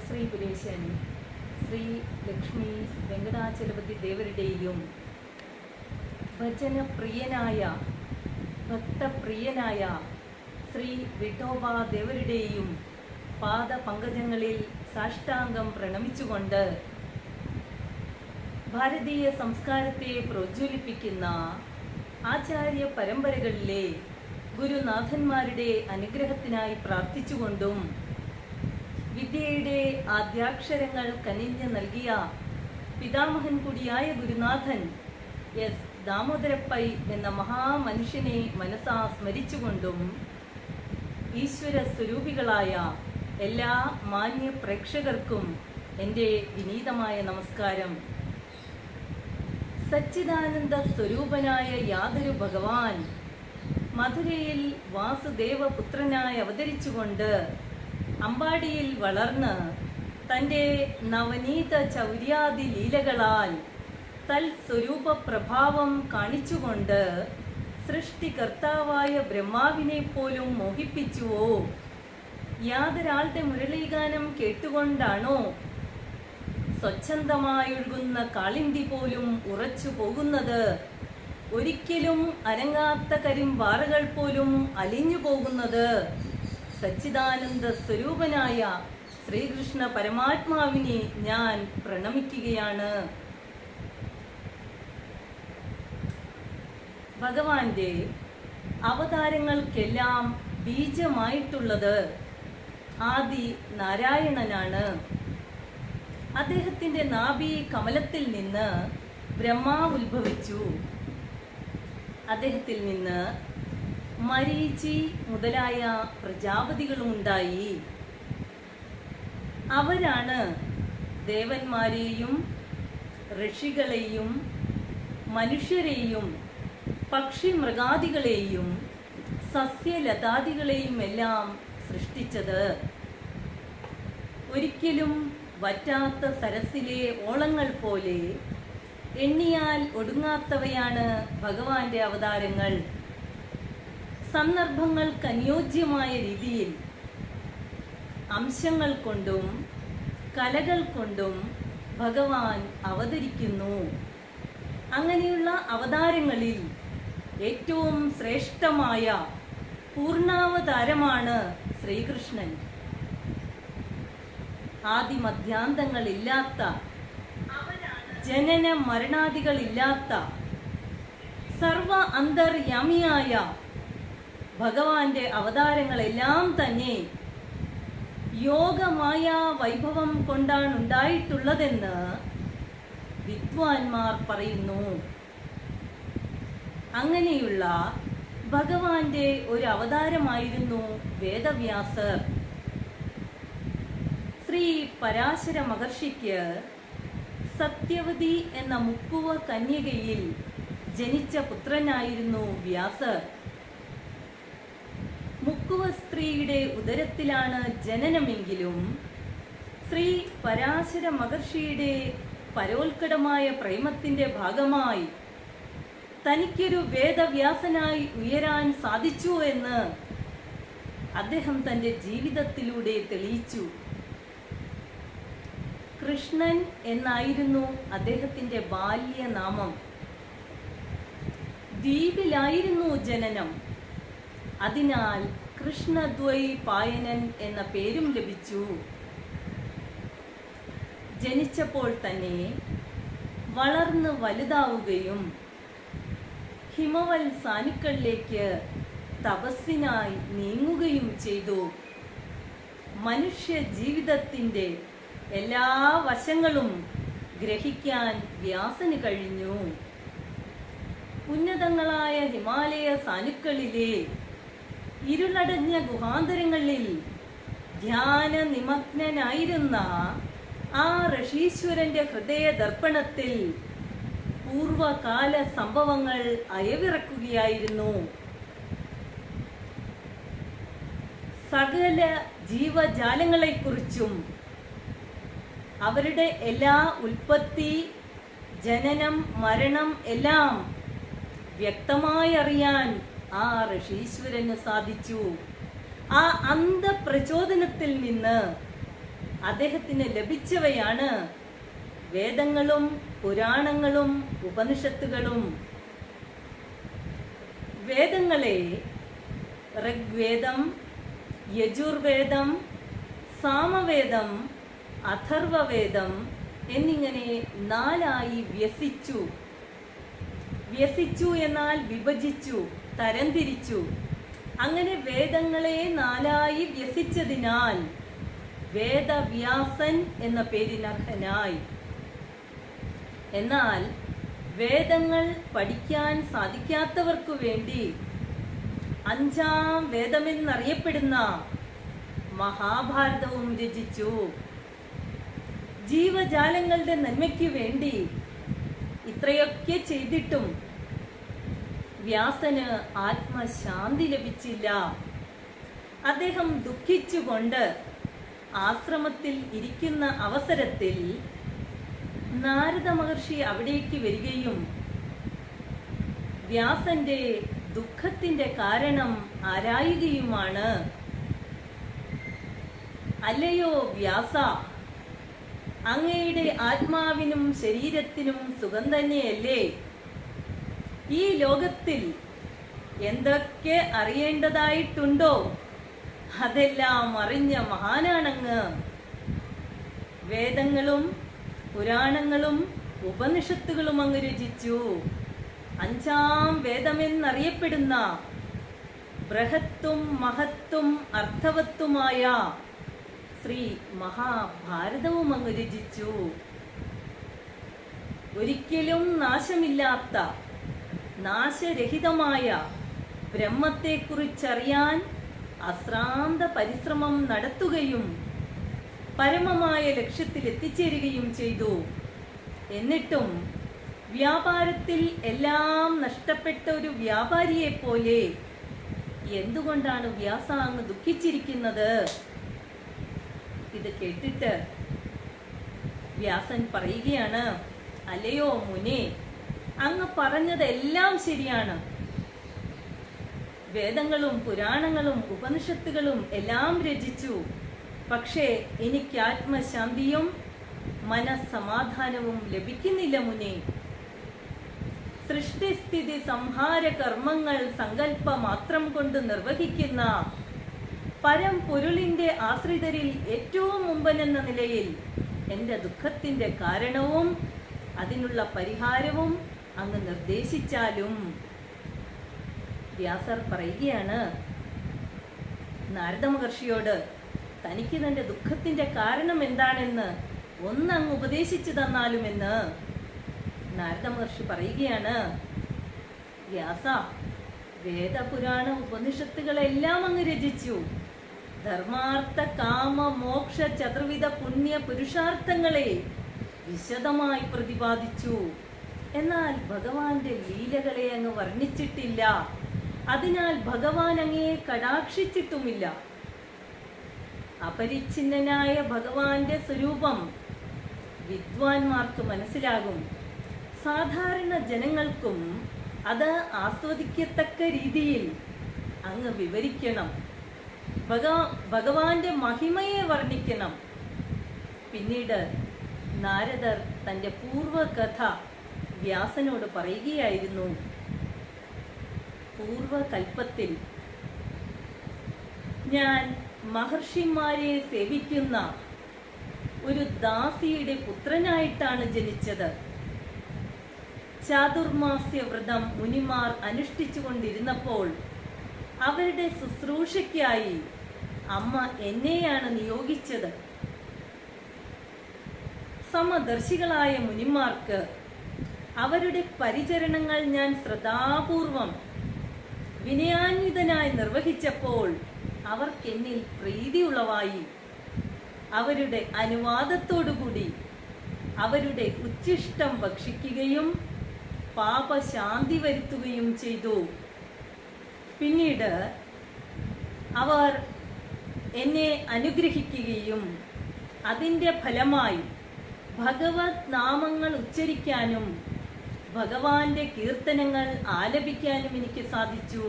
ശ്രീ പുലേശൻ ശ്രീ ലക്ഷ്മി വെങ്കടാചലപതി ദേവരുടെയും ഭജനപ്രിയനായ ഭക്തപ്രിയനായ ശ്രീ വിഠോബ ദേവരുടെയും പാദപങ്കജങ്ങളിൽ സാഷ്ടാംഗം പ്രണമിച്ചുകൊണ്ട് ഭാരതീയ സംസ്കാരത്തെ പ്രോജ്വലിപ്പിക്കുന്ന ആചാര്യ പരമ്പരകളിലെ ഗുരുനാഥന്മാരുടെ അനുഗ്രഹത്തിനായി പ്രാർത്ഥിച്ചുകൊണ്ടും വിദ്യയുടെ ആദ്യാക്ഷരങ്ങൾ കനിഞ്ഞ് നൽകിയ പിതാമഹൻ കൂടിയായ ഗുരുനാഥൻ എസ് ദാമോദരപ്പൈ എന്ന മഹാമനുഷ്യനെ മനസാ സ്മരിച്ചുകൊണ്ടും ഈശ്വര സ്വരൂപികളായ എല്ലാ മാന്യ പ്രേക്ഷകർക്കും എൻ്റെ വിനീതമായ നമസ്കാരം. സച്ചിദാനന്ദ സ്വരൂപനായ യാതൊരു ഭഗവാൻ മധുരയിൽ വാസുദേവപുത്രനായി അവതരിച്ചുകൊണ്ട് അമ്പാടിയിൽ വളർന്ന് തൻ്റെ നവനീത ചൗര്യാദി ലീലകളാൽ തൽസ്വരൂപ പ്രഭാവം കാണിച്ചുകൊണ്ട് സൃഷ്ടികർത്താവായ ബ്രഹ്മാവിനെ പോലും മോഹിപ്പിച്ചുവോ? യാതൊരാളുടെ മുരളീഗാനം കേട്ടുകൊണ്ടാണോ സ്വച്ഛന്തമായൊഴുകുന്ന കാളിന്തി പോലും ഉറച്ചു പോകുന്നത്? ഒരിക്കലും അനങ്ങാത്ത കരിമ്പാറകൾ പോലും അലിഞ്ഞു പോകുന്നത്? സച്ചിദാനന്ദ സ്വരൂപനായ ശ്രീകൃഷ്ണ പരമാത്മാവിനെ ഞാൻ പ്രണമിക്കുകയാണ്. ഭഗവാന്റെ അവതാരങ്ങൾക്കെല്ലാം ബീജമായിട്ടുള്ളത് ആദി നാരായണനാണ്. അദ്ദേഹത്തിന്റെ നാഭി കമലത്തിൽ നിന്ന് ബ്രഹ്മാവ് ഉത്ഭവിച്ചു. അദ്ദേഹത്തിൽ നിന്ന് മരീചി മുതലായ പ്രജാപതികളും ഉണ്ടായി. അവരാണ് ദേവന്മാരെയും ഋഷികളെയും മനുഷ്യരെയും പക്ഷി മൃഗാദികളെയും സസ്യലതാദികളെയും എല്ലാം സൃഷ്ടിച്ചത്. ഒരിക്കലും വറ്റാത്ത സരസിലെ ഓളങ്ങൾ പോലെ എണ്ണിയാൽ ഒടുങ്ങാത്തവയാണ് ഭഗവാന്റെ അവതാരങ്ങൾ. സന്ദർഭങ്ങൾക്ക് അനുയോജ്യമായ രീതിയിൽ അംശങ്ങൾ കൊണ്ടും കലകൾ കൊണ്ടും ഭഗവാൻ അവതരിക്കുന്നു. അങ്ങനെയുള്ള അവതാരങ്ങളിൽ ഏറ്റവും ശ്രേഷ്ഠമായ പൂർണ്ണാവതാരമാണ് ശ്രീകൃഷ്ണൻ. ആദിമധ്യാന്തങ്ങളില്ലാത്ത, ജനന മരണാദികളില്ലാത്ത, സർവ അന്തർയാമിയായ ഭഗവാന്റെ അവതാരങ്ങളെല്ലാം തന്നെ യോഗമായ വൈഭവം കൊണ്ടാണ് ഉണ്ടായിട്ടുള്ളതെന്ന് വിദ്വാൻമാർ പറയുന്നു. അങ്ങനെയുള്ള ഭഗവാന്റെ ഒരു അവതാരമായിരുന്നു വേദവ്യാസർ. ശ്രീ പരാശര മഹർഷിക്ക് സത്യവതി എന്ന മുക്കുവ കന്യകയിൽ ജനിച്ച പുത്രനായിരുന്നു വ്യാസർ. മുക്കുവ സ്ത്രീയുടെ ഉദരത്തിലാണ് ജനനമെങ്കിലും ശ്രീ പരാശര മഹർഷിയുടെ പരോത്കടമായ പ്രേമത്തിന്റെ ഭാഗമായി തനിക്കൊരു വേദവ്യാസനായി ഉയരാൻ സാധിച്ചു എന്ന് അദ്ദേഹം തന്റെ ജീവിതത്തിലൂടെ തെളിയിച്ചു. കൃഷ്ണൻ എന്നായിരുന്നു അദ്ദേഹത്തിന്റെ ബാല്യനാമം. ദ്വീപിലായിരുന്നു ജനനം. അതിനാൽ കൃഷ്ണദ്വൈ പായനൻ എന്ന പേരും ലഭിച്ചു. ജനിച്ചപ്പോൾ തന്നെ വളർന്ന് വലുതാവുകയും ഹിമവൽ സാനുക്കളിലേക്ക് തപസ്സിനായി നീങ്ങുകയും ചെയ്തു. മനുഷ്യ ജീവിതത്തിന്റെ എല്ലാ വശങ്ങളും ഗ്രഹിക്കാൻ വ്യാസന് കഴിഞ്ഞു. ഉന്നതങ്ങളായ ഹിമാലയ സാനുക്കളിലെ ഇരുളടഞ്ഞ ഗുഹാന്തരങ്ങളിൽ ധ്യാന നിമഗ്നനായിരുന്ന ആ ഋഷീശ്വരന്റെ ഹൃദയ ദർപ്പണത്തിൽ പൂർവകാല സംഭവങ്ങൾ അയവിറക്കുകയായിരുന്നു. സകല ജീവജാലങ്ങളെക്കുറിച്ചും അവരുടെ എല്ലാ ഉൽപ്പത്തി, ജനനം, മരണം എല്ലാം വ്യക്തമായി അറിയാൻ ആ ഋഷീശ്വരന് സാധിച്ചു. ആ അന്ധപ്രചോദനത്തിൽ നിന്ന് അദ്ദേഹത്തിന് ലഭിച്ചവയാണ് വേദങ്ങളും പുരാണങ്ങളും ഉപനിഷത്തുകളും. വേദങ്ങളെ ഋഗ്വേദം, യജുർവേദം, സാമവേദം, അഥർവവേദം എന്നിങ്ങനെ 4ആയി വ്യസിച്ചു. വ്യസിച്ചു എന്നാൽ വിഭജിച്ചു, തരംതിരിച്ചു. അങ്ങനെ വേദങ്ങളെ 4ആയി വ്യസിച്ചതിനാൽ വേദവ്യാസൻ എന്ന പേരിനർഹനായി. എന്നാൽ വേദങ്ങൾ പഠിക്കാൻ സാധിക്കാത്തവർക്കു വേണ്ടി 5ാം വേദമെന്നറിയപ്പെടുന്ന മഹാഭാരതവും രചിച്ചു. ജീവജാലങ്ങളുടെ നന്മയ്ക്ക് വേണ്ടി ഇത്രയൊക്കെ ചെയ്തിട്ടും വ്യാസന് ആത്മശാന്തി ലഭിച്ചില്ല. അദ്ദേഹം ദുഃഖിച്ചുകൊണ്ട് ആശ്രമത്തിൽ ഇരിക്കുന്ന അവസരത്തിൽ നാരദ മഹർഷി അവിടേക്ക് വരികയും വ്യാസന്റെ ദുഃഖത്തിന്റെ കാരണം ആരായുകയുമാണ്. അല്ലയോ വ്യാസ, അങ്ങയുടെ ആത്മാവിനും ശരീരത്തിനും സുഖം തന്നെയല്ലേ? ഈ ലോകത്തിൽ എന്തൊക്കെ അറിയേണ്ടതായിട്ടുണ്ടോ അതെല്ലാം അറിഞ്ഞ മഹാനാണങ്ങ്. വേദങ്ങളും പുരാണങ്ങളും ഉപനിഷത്തുകളും അങ്ങ് രചിച്ചു. 5ാം വേദമെന്നറിയപ്പെടുന്ന ബൃഹത്തും മഹത്തും അർത്ഥവത്തുമായ ശ്രീ മഹാഭാരതവും അങ്ങ് രചിച്ചു. ഒരിക്കലും നാശമില്ലാത്ത നാശരഹിതമായ ബ്രഹ്മത്തെക്കുറിച്ചറിയാൻ അശ്രാന്ത പരിശ്രമം നടത്തുകയും പരമമായ ലക്ഷ്യത്തിൽ എത്തിച്ചേരുകയും ചെയ്തു. എന്നിട്ടും വ്യാപാരത്തിൽ എല്ലാം നഷ്ടപ്പെട്ട ഒരു വ്യാപാരിയെ പോലെ എന്തുകൊണ്ടാണ് വ്യാസ അങ്ങ് ദുഃഖിച്ചിരിക്കുന്നത്? ഇത് കേട്ടിട്ട് വ്യാസൻ പറയുകയാണ്, അല്ലയോ മുനെ, അങ്ങ് പറഞ്ഞതെല്ലാം ശരിയാണ്. വേദങ്ങളും പുരാണങ്ങളും ഉപനിഷത്തുകളും എല്ലാം രചിച്ചു. പക്ഷേ എനിക്ക് ആത്മശാന്തിയും മനസ്സമാധാനവും ലഭിക്കുന്നില്ല മുനെ. സൃഷ്ടിസ്ഥിതി സംഹാര കർമ്മങ്ങൾ സങ്കല്പ മാത്രം കൊണ്ട് നിർവഹിക്കുന്ന പരംപൊരുളിന്റെ ആശ്രിതരിൽ ഏറ്റവും മുമ്പനെന്ന നിലയിൽ എൻ്റെ ദുഃഖത്തിന്റെ കാരണവും അതിനുള്ള പരിഹാരവും അങ്ങ് നിർദ്ദേശിച്ചാലും. വ്യാസർ പറയുകയാണ് നാരദ മഹർഷിയോട്, തനിക്ക് തന്റെ ദുഃഖത്തിന്റെ കാരണം എന്താണെന്ന് ഒന്നങ്ങ് ഉപദേശിച്ചു തന്നാലുമെന്ന്. നാരദ മഹർഷി പറയുകയാണ്, വ്യാസ, വേദപുരാണ ഉപനിഷത്തുകളെല്ലാം അങ്ങ് രചിച്ചു. ധർമാർത്ഥ കാമ മോക്ഷ ചതുർവിധ പുണ്യ പുരുഷാർത്ഥങ്ങളെ വിശദമായി പ്രതിപാദിച്ചു. എന്നാൽ ഭഗവാന്റെ ലീലകളെ അങ്ങ് വർണ്ണിച്ചിട്ടില്ല. അതിനാൽ ഭഗവാൻ അങ്ങയെ കടാക്ഷിച്ചിട്ടുമില്ല. അപരിച്ഛിന്നനായ ഭഗവാന്റെ സ്വരൂപം വിദ്വാൻമാർക്ക് മനസ്സിലാകും. സാധാരണ ജനങ്ങൾക്കും അത് ആസ്വദിക്കത്തക്ക രീതിയിൽ അങ്ങ് വിവരിക്കണം. ഭഗവാന്റെ മഹിമയെ വർണ്ണിക്കണം. പിന്നീട് നാരദർ തന്റെ പൂർവകഥ വ്യാസനോട് പറയുകയായിരുന്നു. പൂർവകൽപ്പത്തിൽ ഞാൻ മഹർഷിമാരെ സേവിക്കുന്ന ഒരു ദാസിയുടെ പുത്രനായിട്ടാണ് ജനിച്ചത്. ചാതുർമാസ്യ വ്രതം മുനിമാർ അനുഷ്ഠിച്ചു കൊണ്ടിരുന്നപ്പോൾ അവരുടെ ശുശ്രൂഷയ്ക്കായി അമ്മ എന്നെയാണ് നിയോഗിച്ചത്. സമദർശികളായ മുനിമാർക്ക് അവരുടെ പരിചരണങ്ങൾ ഞാൻ ശ്രദ്ധാപൂർവം വിനയാന്വിതനായി നിർവഹിച്ചപ്പോൾ അവർക്കെന്നിൽ പ്രീതി ഉളവായി. അവരുടെ അനുവാദത്തോടുകൂടി അവരുടെ ഉച്ഛിഷ്ടം ഭക്ഷിക്കുകയും പാപശാന്തി വരുത്തുകയും ചെയ്തു. പിന്നീട് അവർ എന്നെ അനുഗ്രഹിക്കുകയും അതിൻ്റെ ഫലമായി ഭഗവത് നാമങ്ങൾ ഉച്ചരിക്കാനും ഭഗവാന്റെ കീർത്തനങ്ങൾ ആലപിക്കാനും എനിക്ക് സാധിച്ചു.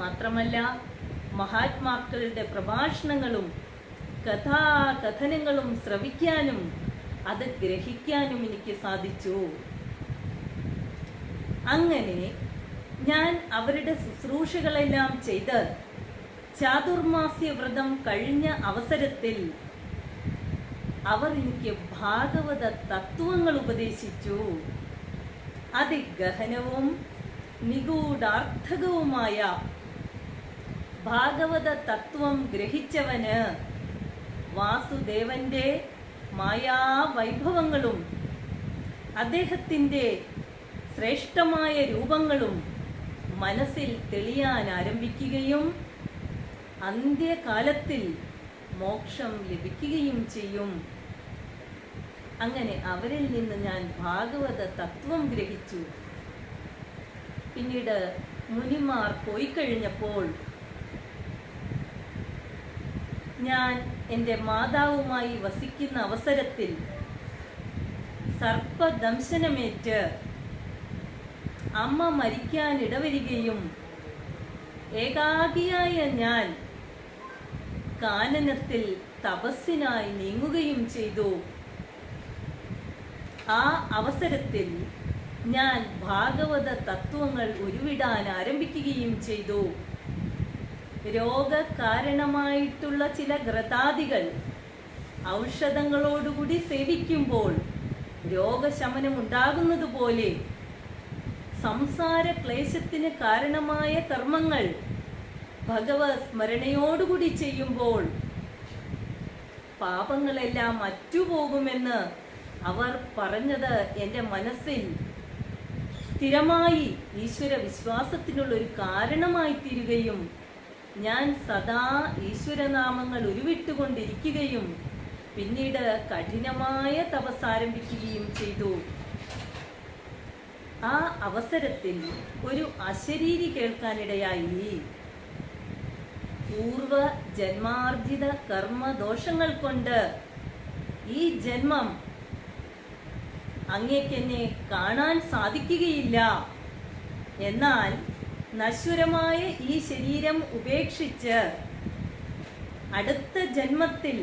മാത്രമല്ല, മഹാത്മാക്കളുടെ പ്രഭാഷണങ്ങളും കഥാകഥനങ്ങളും ശ്രവിക്കാനും അത് ഗ്രഹിക്കാനും എനിക്ക് സാധിച്ചു. അങ്ങനെ ഞാൻ അവരുടെ ശുശ്രൂഷകളെല്ലാം ചെയ്ത് ചാതുർമാസ്യ വ്രതം കഴിഞ്ഞ അവസരത്തിൽ അവർ എനിക്ക് ഭാഗവത തത്വങ്ങൾ ഉപദേശിച്ചു. അതിഗഹനവും നിഗൂഢാർത്ഥകവുമായ ഭാഗവത തത്വം ഗ്രഹിച്ചവന് വാസുദേവന്റെ മായാവൈഭവങ്ങളും അദ്ദേഹത്തിന്റെ ശ്രേഷ്ഠമായ രൂപങ്ങളും മനസ്സിൽ തെളിയാൻ ആരംഭിക്കുകയും അന്ത്യകാലത്തിൽ മോക്ഷം ലഭിക്കുകയും ചെയ്യും. അങ്ങനെ അവരിൽ നിന്ന് ഞാൻ ഭാഗവത തത്വം ഗ്രഹിച്ചു. പിന്നീട് മുനിമാർ പോയി കഴിഞ്ഞപ്പോൾ ഞാൻ എൻ്റെ മാതാവുമായി വസിക്കുന്ന അവസരത്തിൽ സർപ്പദംശനമേറ്റ് അമ്മ മരിക്കാൻ ഇടവരികയും ഏകാകിയായ ഞാൻ കാനനത്തിൽ തപസ്സിനായി നീങ്ങുകയും ചെയ്തു. ആ അവസരത്തിൽ ഞാൻ ഭാഗവത തത്വങ്ങൾ ഉരുവിടാൻ ആരംഭിക്കുകയും ചെയ്തു. രോഗകാരണമായിട്ടുള്ള ചില ഘ്രതാദികൾ ഔഷധങ്ങളോടുകൂടി സേവിക്കുമ്പോൾ രോഗശമനം ഉണ്ടാകുന്നത് പോലെ സംസാര ക്ലേശത്തിന് കാരണമായ കർമ്മങ്ങൾ ഭഗവത് സ്മരണയോടുകൂടി ചെയ്യുമ്പോൾ പാപങ്ങളെല്ലാം അറ്റുപോകുമെന്ന് അവർ പറഞ്ഞത് എൻ്റെ മനസ്സിൽ സ്ഥിരമായി ഈശ്വര വിശ്വാസത്തിനുള്ള ഒരു കാരണമായി തീരുകയും ഞാൻ സദാ ഈശ്വരനാമങ്ങൾ ഉരുവിട്ടുകൊണ്ടിരിക്കുകയും പിന്നീട് കഠിനമായ തപസ് ആരംഭിക്കുകയും ചെയ്തു. ആ അവസരത്തിൽ ഒരു അശരീരി കേൾക്കാനിടയായി. പൂർവ ജന്മാർജിത കർമ്മദോഷങ്ങൾ കൊണ്ട് ഈ ജന്മം അങ്ങേക്കെന്നെ കാണാൻ സാധിക്കുകയില്ല. എന്നാൽ നശ്വരമായ ഈ ശരീരം ഉപേക്ഷിച്ച് അടുത്ത ജന്മത്തിൽ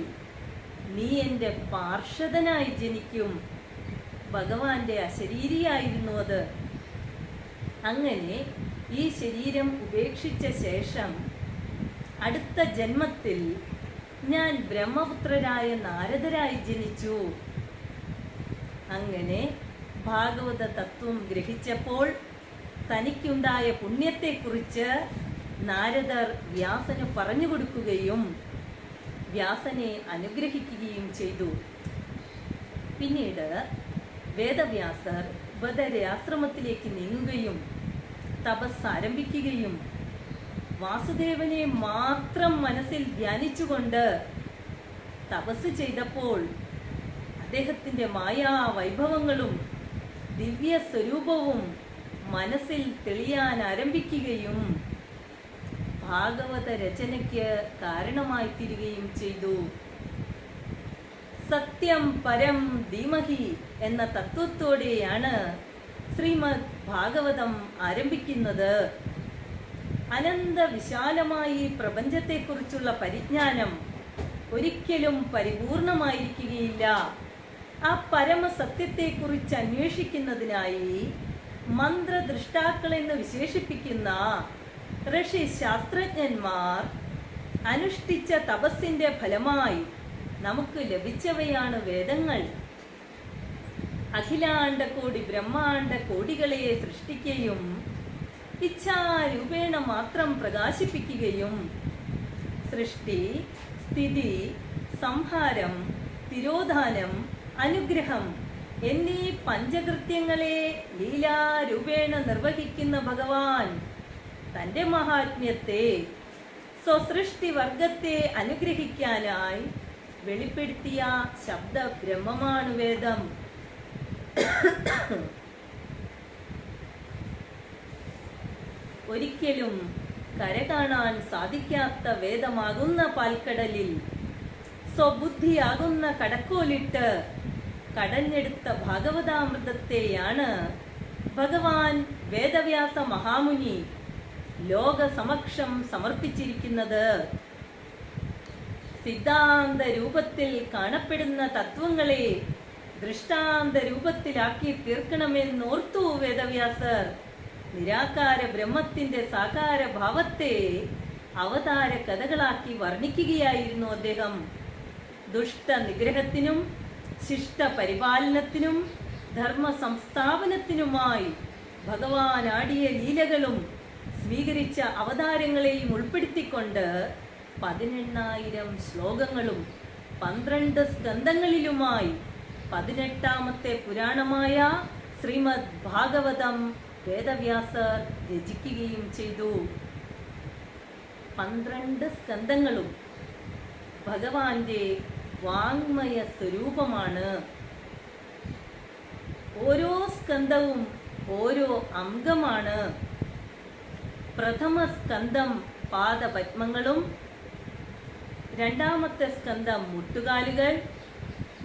നീ എൻ്റെ പാർഷദനായി ജനിക്കും. ഭഗവാന്റെ അശരീരിയായിരുന്നു അത്. അങ്ങനെ ഈ ശരീരം ഉപേക്ഷിച്ച ശേഷം അടുത്ത ജന്മത്തിൽ ഞാൻ ബ്രഹ്മപുത്രരായ നാരദരായി ജനിച്ചു. അങ്ങനെ ഭാഗവത തത്വം ഗ്രഹിച്ചപ്പോൾ തനിക്കുണ്ടായ പുണ്യത്തെക്കുറിച്ച് നാരദർ വ്യാസന് പറഞ്ഞു കൊടുക്കുകയും വ്യാസനെ അനുഗ്രഹിക്കുകയും ചെയ്തു. പിന്നീട് വേദവ്യാസർ ബദരാശ്രമത്തിലേക്ക് നീങ്ങുകയും തപസ് ആരംഭിക്കുകയും വാസുദേവനെ മാത്രം മനസ്സിൽ ധ്യാനിച്ചുകൊണ്ട് തപസ് ചെയ്തപ്പോൾ അദ്ദേഹത്തിൻ്റെ മായാവൈഭവങ്ങളും ദിവ്യ സ്വരൂപവും മനസ്സിൽ തെളിയാൻ ആരംഭിക്കുകയും ഭാഗവത രചനയ്ക്ക് കാരണമായി തീരുകയും ചെയ്തു. സത്യം പരം ധീമഹി എന്ന തത്വത്തോടെയാണ് ശ്രീമദ് ഭാഗവതം ആരംഭിക്കുന്നത്. അനന്ത വിശാലമായി പ്രപഞ്ചത്തെക്കുറിച്ചുള്ള പരിജ്ഞാനം ഒരിക്കലും പരിപൂർണമായിരിക്കുകയില്ല. ആ പരമസത്യത്തെക്കുറിച്ച് അന്വേഷിക്കുന്നതിനായി മന്ത്രദൃഷ്ടാക്കളെന്ന് വിശേഷിപ്പിക്കുന്ന ഋഷി ശാസ്ത്രജ്ഞന്മാർ അനുഷ്ഠിച്ച തപസ്സിന്റെ ഫലമായി നമുക്ക് ലഭിച്ചവയാണ് വേദങ്ങൾ. അഖിലാണ്ട കോടി ബ്രഹ്മാണ്ട കോടികളെ സൃഷ്ടിക്കുകയും ഇച്ഛാരൂപേണ മാത്രം പ്രകാശിപ്പിക്കുകയും സൃഷ്ടി, സ്ഥിതി, സംഹാരം, തിരോധാനം, അനുഗ്രഹം എന്നീ പഞ്ചകൃത്യങ്ങളെ ലീലാരൂപേണ നിർവഹിക്കുന്ന ഭഗവാൻ തൻ്റെ മഹാത്മ്യത്തെ സ്വസൃഷ്ടി വർഗത്തെ അനുഗ്രഹിക്കാനായി വെളിപ്പെടുത്തിയ ശബ്ദ ബ്രഹ്മമാണ് വേദം. ഒരിക്കലും കര കാണാൻ സാധിക്കാത്ത വേദമാകുന്ന പാൽക്കടലിൽ സ്വബുദ്ധിയാകുന്ന കടക്കോലിട്ട് കടഞ്ഞെടുത്ത ഭാഗവതാമൃതത്തെയാണ് ഭഗവാൻ വേദവ്യാസ മഹാമുനി ലോക സമക്ഷം സമർപ്പിച്ചിരിക്കുന്നത്. സിദ്ധാന്ത രൂപത്തിൽ കാണപ്പെടുന്ന തത്വങ്ങളെ ദൃഷ്ടാന്ത രൂപത്തിലാക്കി തീർക്കണമെന്നോർത്തു വേദവ്യാസർ. നിരാകാര ബ്രഹ്മത്തിന്റെ സാകാര ഭാവത്തെ അവതാര കഥകളാക്കി വർണ്ണിക്കുകയായിരുന്നു അദ്ദേഹം. ദുഷ്ട നിഗ്രഹത്തിനും ശിഷ്ട പരിപാലനത്തിനും ധർമ്മ സംസ്ഥാപനത്തിനുമായി ഭഗവാൻ ആടിയ ലീലകളും സ്വീകരിച്ച അവതാരങ്ങളെയും ഉൾപ്പെടുത്തിക്കൊണ്ട് 18,000 ശ്ലോകങ്ങളും 12 സ്കന്ധങ്ങളിലുമായി 18ാമത്തെ പുരാണമായ ശ്രീമദ് ഭാഗവതം വേദവ്യാസർ രചിക്കുകയും ചെയ്തു. 12 സ്കന്ധങ്ങളും ഭഗവാന്റെ വാങ്മയ സ്വരൂപമാണ്. ഓരോ സ്കന്ധവും ഓരോ അംഗമാണ്. പ്രഥമ സ്കന്ധം പാദപത്മങ്ങളും, രണ്ടാമത്തെ സ്കന്ധം മുട്ടുകാലുകൾ,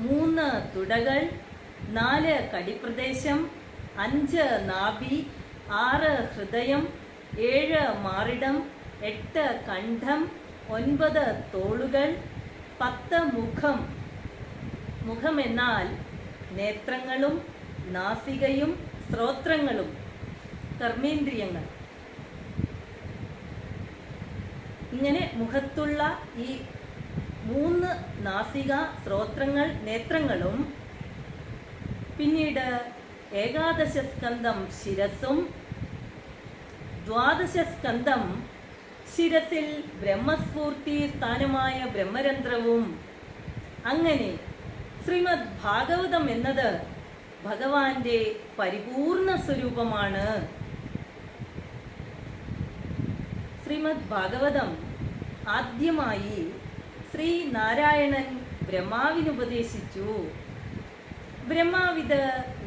3 തുടകൾ, 4 കടിപ്രദേശം, 5 നാഭി, 6 ഹൃദയം, 7 മാറിടം, 8 കണ്ഠം, 9 തോളുകൾ, 10 മുഖം. മുഖമെന്നാൽ നേത്രങ്ങളും നാസികയും ശ്രോത്രങ്ങളും കർമ്മേന്ദ്രിയങ്ങൾ. ഇങ്ങനെ മുഖത്തുള്ള ഈ 3 നാസിക, ശ്രോത്രങ്ങൾ, നേത്രങ്ങളും, പിന്നീട് 11 സ്കന്ധം ശിരസും, 12 സ്കന്ധം ശിരസിൽ ബ്രഹ്മസ്ഫൂർത്തി സ്ഥാനമായ ബ്രഹ്മരന്ധ്രവും. അങ്ങനെ ശ്രീമദ് ഭാഗവതം എന്നത് ഭഗവാന്റെ പരിപൂർണ സ്വരൂപമാണ്. ശ്രീമദ് ഭാഗവതം ആദ്യമായി ശ്രീ നാരായണൻ ബ്രഹ്മാവിനുപദേശിച്ചു. ബ്രഹ്മാവിത്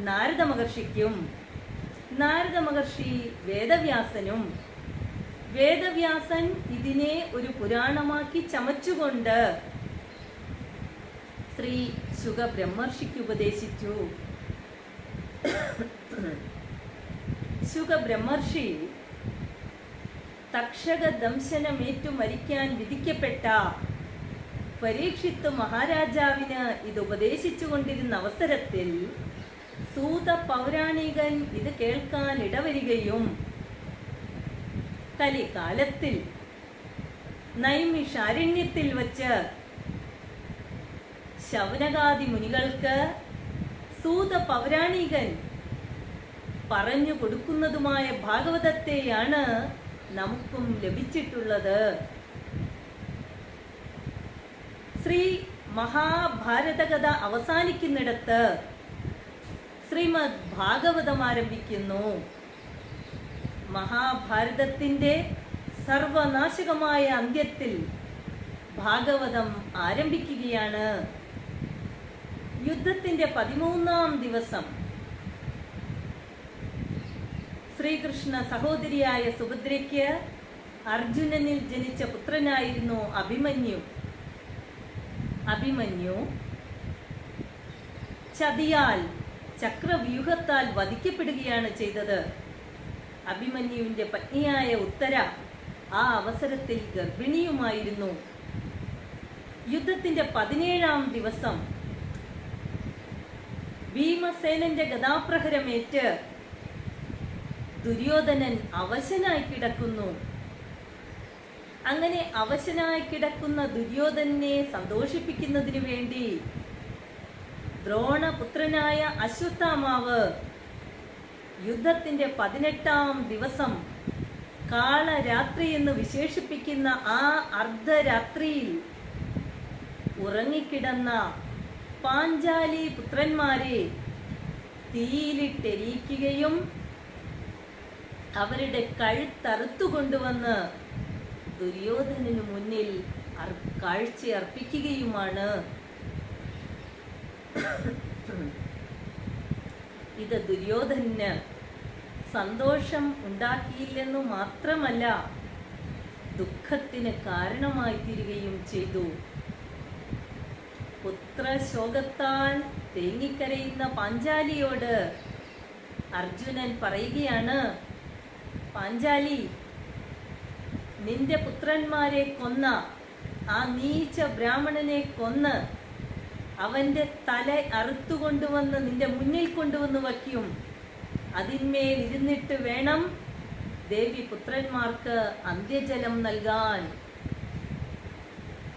നാരദ മഹർഷിക്കും, നാരദ മഹർഷി വേദവ്യാസനും, വേദവ്യാസൻ ഇതിനെ ഒരു പുരാണമാക്കി ചമച്ചുകൊണ്ട് ശ്രീ ശുക ബ്രഹ്മർഷിക്ക് ഉപദേശിച്ചു. ശുക ബ്രഹ്മർഷി തക്ഷക ദംശനമേറ്റു മരിക്കാൻ വിധിക്കപ്പെട്ട പരീക്ഷിത്ത് മഹാരാജാവിന് ഇത് ഉപദേശിച്ചു കൊണ്ടിരുന്ന അവസരത്തിൽ സൂത പൗരാണികൻ ഇത് കേൾക്കാൻ ഇടവരികയും കലികാലത്തിൽ നൈമിഷാരണ്യത്തിൽ വച്ച് ശൗനകാദി മുനികൾക്ക് സൂത പൗരാണികൻ പറഞ്ഞു കൊടുക്കുന്നതുമായ ഭാഗവതത്തെയാണ് നമുക്കും ലഭിച്ചിട്ടുള്ളത്. ശ്രീ മഹാഭാരത കഥ അവസാനിക്കുന്നിടത്ത് ശ്രീമദ് ഭാഗവതം ആരംഭിക്കുന്നു. മഹാഭാരതത്തിന്റെ സർവനാശകമായ അന്ത്യത്തിൽ ഭാഗവതം ആരംഭിക്കുകയാണ്. യുദ്ധത്തിന്റെ 13ാം ദിവസം ശ്രീകൃഷ്ണ സഹോദരിയായ സുഭദ്രയ്ക്ക് അർജുനനിൽ ജനിച്ച പുത്രനായിരുന്നു അഭിമന്യു. അഭിമന്യു ചതിയാൽ, ചക്രവ്യൂഹത്താൽ വധിക്കപ്പെടുകയാണ് ചെയ്തത്. അഭിമന്യുവിന്റെ പത്നിയായ ഉത്തര ആ അവസരത്തിൽ ഗർഭിണിയുമായിരുന്നു. യുദ്ധത്തിന്റെ 17ാം ദിവസം ഭീമസേനന്റെ ഗദാപ്രഹരമേറ്റ് ദുര്യോധനൻ അവശനായി കിടക്കുന്നു. അങ്ങനെ അവശനായി കിടക്കുന്ന ദുര്യോധനെ സന്തോഷിപ്പിക്കുന്നതിനു വേണ്ടി ദ്രോണപുത്രനായ അശ്വത്ഥാമാവ് യുദ്ധത്തിന്റെ 18ാം ദിവസം കാളരാത്രി എന്ന് വിശേഷിപ്പിക്കുന്ന ആ അർദ്ധരാത്രിയിൽ ഉറങ്ങിക്കിടന്ന പാഞ്ചാലി പുത്രന്മാരെ തീയിലിട്ടെരിയിക്കുകയും അവരുടെ കഴുത്തറുത്തുകൊണ്ടുവന്ന് ദുര്യോധനു മുന്നിൽ കാഴ്ചയർപ്പിക്കുകയുമാണ്. ഇത് ദുര്യോധനന് സന്തോഷം ഉണ്ടാക്കിയില്ലെന്നു മാത്രമല്ല, ദുഃഖത്തിന് കാരണമായി തീരുകയും ചെയ്തു. പുത്രശോകത്താൽ തേങ്ങിക്കരയുന്ന പാഞ്ചാലിയോട് അർജുനൻ പറയുകയാണ്, പാഞ്ചാലി, നിന്റെ പുത്രന്മാരെ കൊന്ന ആ നീച്ച ബ്രാഹ്മണനെ കൊന്ന് അവന്റെ തല അറുത്തുകൊണ്ടുവന്ന് നിന്റെ മുന്നിൽ കൊണ്ടുവന്ന് വയ്ക്കും. അതിന്മേൽ ഇരുന്നിട്ട് വേണം ദേവി പുത്രന്മാർക്ക് അന്ത്യജലം നൽകാൻ.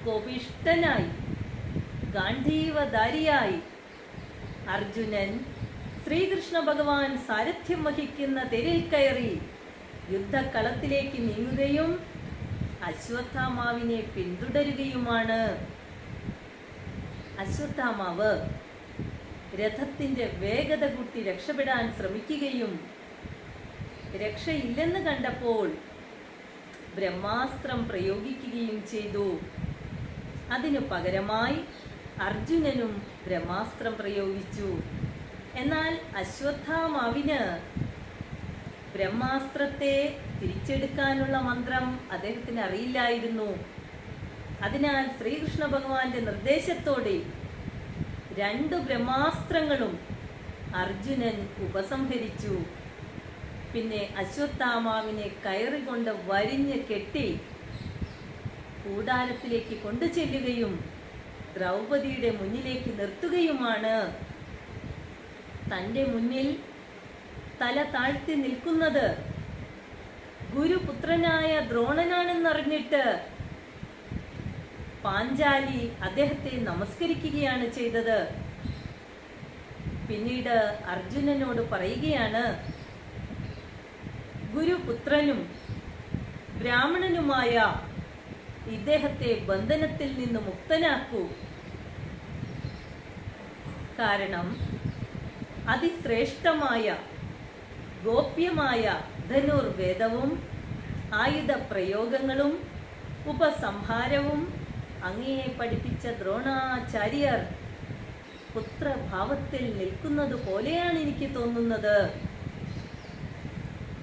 കോപിഷ്ഠനായി ഗാന്ധീവധാരിയായി അർജുനൻ ശ്രീകൃഷ്ണ ഭഗവാൻ സാരഥ്യം വഹിക്കുന്ന തേരിൽ കയറി യുദ്ധക്കളത്തിലേക്ക് നീങ്ങുകയും അശ്വത്ഥാമാവിനെ പിന്തുടരുകയുമാണ്. അശ്വത്ഥാമാവ് രഥത്തിന്റെ വേഗത കൂട്ടി രക്ഷപ്പെടാൻ ശ്രമിക്കുകയും രക്ഷയില്ലെന്ന് കണ്ടപ്പോൾ ബ്രഹ്മാസ്ത്രം പ്രയോഗിക്കുകയും ചെയ്തു. അതിനു പകരമായി അർജുനനും ബ്രഹ്മാസ്ത്രം പ്രയോഗിച്ചു. എന്നാൽ അശ്വത്ഥാമാവിന് ബ്രഹ്മാസ്ത്രത്തെ തിരിച്ചെടുക്കാനുള്ള മന്ത്രം അദ്ദേഹത്തിന് അറിയില്ലായിരുന്നു. അതിനാൽ ശ്രീകൃഷ്ണ ഭഗവാന്റെ നിർദ്ദേശത്തോടെ 2 ബ്രഹ്മാസ്ത്രങ്ങളും അർജുനൻ ഉപസംഹരിച്ചു. പിന്നെ അശ്വത്ഥാമാവിനെ കയറികൊണ്ട് വരിഞ്ഞ് കെട്ടി കൂടാരത്തിലേക്ക് കൊണ്ടു ചെല്ലുകയും ദ്രൗപദിയുടെ മുന്നിലേക്ക് നിർത്തുകയുമാണ്. തന്റെ മുന്നിൽ തല താഴ്ത്തി നിൽക്കുന്നത് ഗുരുപുത്രനായ ദ്രോണനാണെന്നറിഞ്ഞിട്ട് പാഞ്ചാലി അദ്ദേഹത്തെ നമസ്കരിക്കുകയാണ് ചെയ്തത്. പിന്നീട് അർജുനനോട് പറയുകയാണ്, ഗുരുപുത്രനും ബ്രാഹ്മണനുമായ ഇദ്ദേഹത്തെ ബന്ധനത്തിൽ നിന്ന് മുക്തനാക്കൂ. കാരണം അതിശ്രേഷ്ഠമായ ഗോപ്യമായ ധനുർവേദവും ആയുധ പ്രയോഗങ്ങളും ഉപസംഹാരവും അങ്ങയെ പഠിപ്പിച്ച ദ്രോണാചാര്യർ പുത്രഭാവത്തിൽ നിൽക്കുന്നത് പോലെയാണ് എനിക്ക് തോന്നുന്നത്.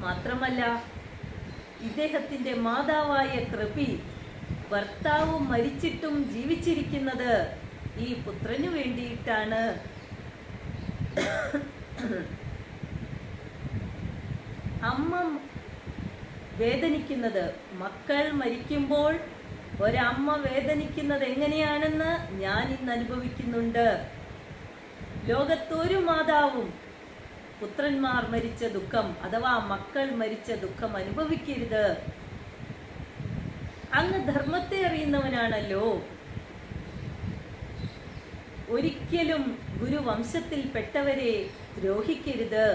മാത്രമല്ല, ഇദ്ദേഹത്തിന്റെ മാതാവായ കൃപി ഭർത്താവ് മരിച്ചിട്ടും ജീവിച്ചിരിക്കുന്നത് ഈ പുത്രനു വേണ്ടിയിട്ടാണ്. അമ്മ വേദനിക്കുന്നത്, മക്കൾ മരിക്കുമ്പോൾ ഒരമ്മ വേദനിക്കുന്നത് എങ്ങനെയാണെന്ന് ഞാൻ ഇന്ന് അനുഭവിക്കുന്നുണ്ട്. ലോകത്തൊരു മാതാവും പുത്രന്മാർ മരിച്ച ദുഃഖം അഥവാ മക്കൾ മരിച്ച ദുഃഖം അനുഭവിക്കരുത്. അങ്ങ് ധർമ്മത്തെ അറിയുന്നവനാണല്ലോ. ഒരിക്കലും ഗുരുവംശത്തിൽപ്പെട്ടവരെ ദ്രോഹിക്കരുത്,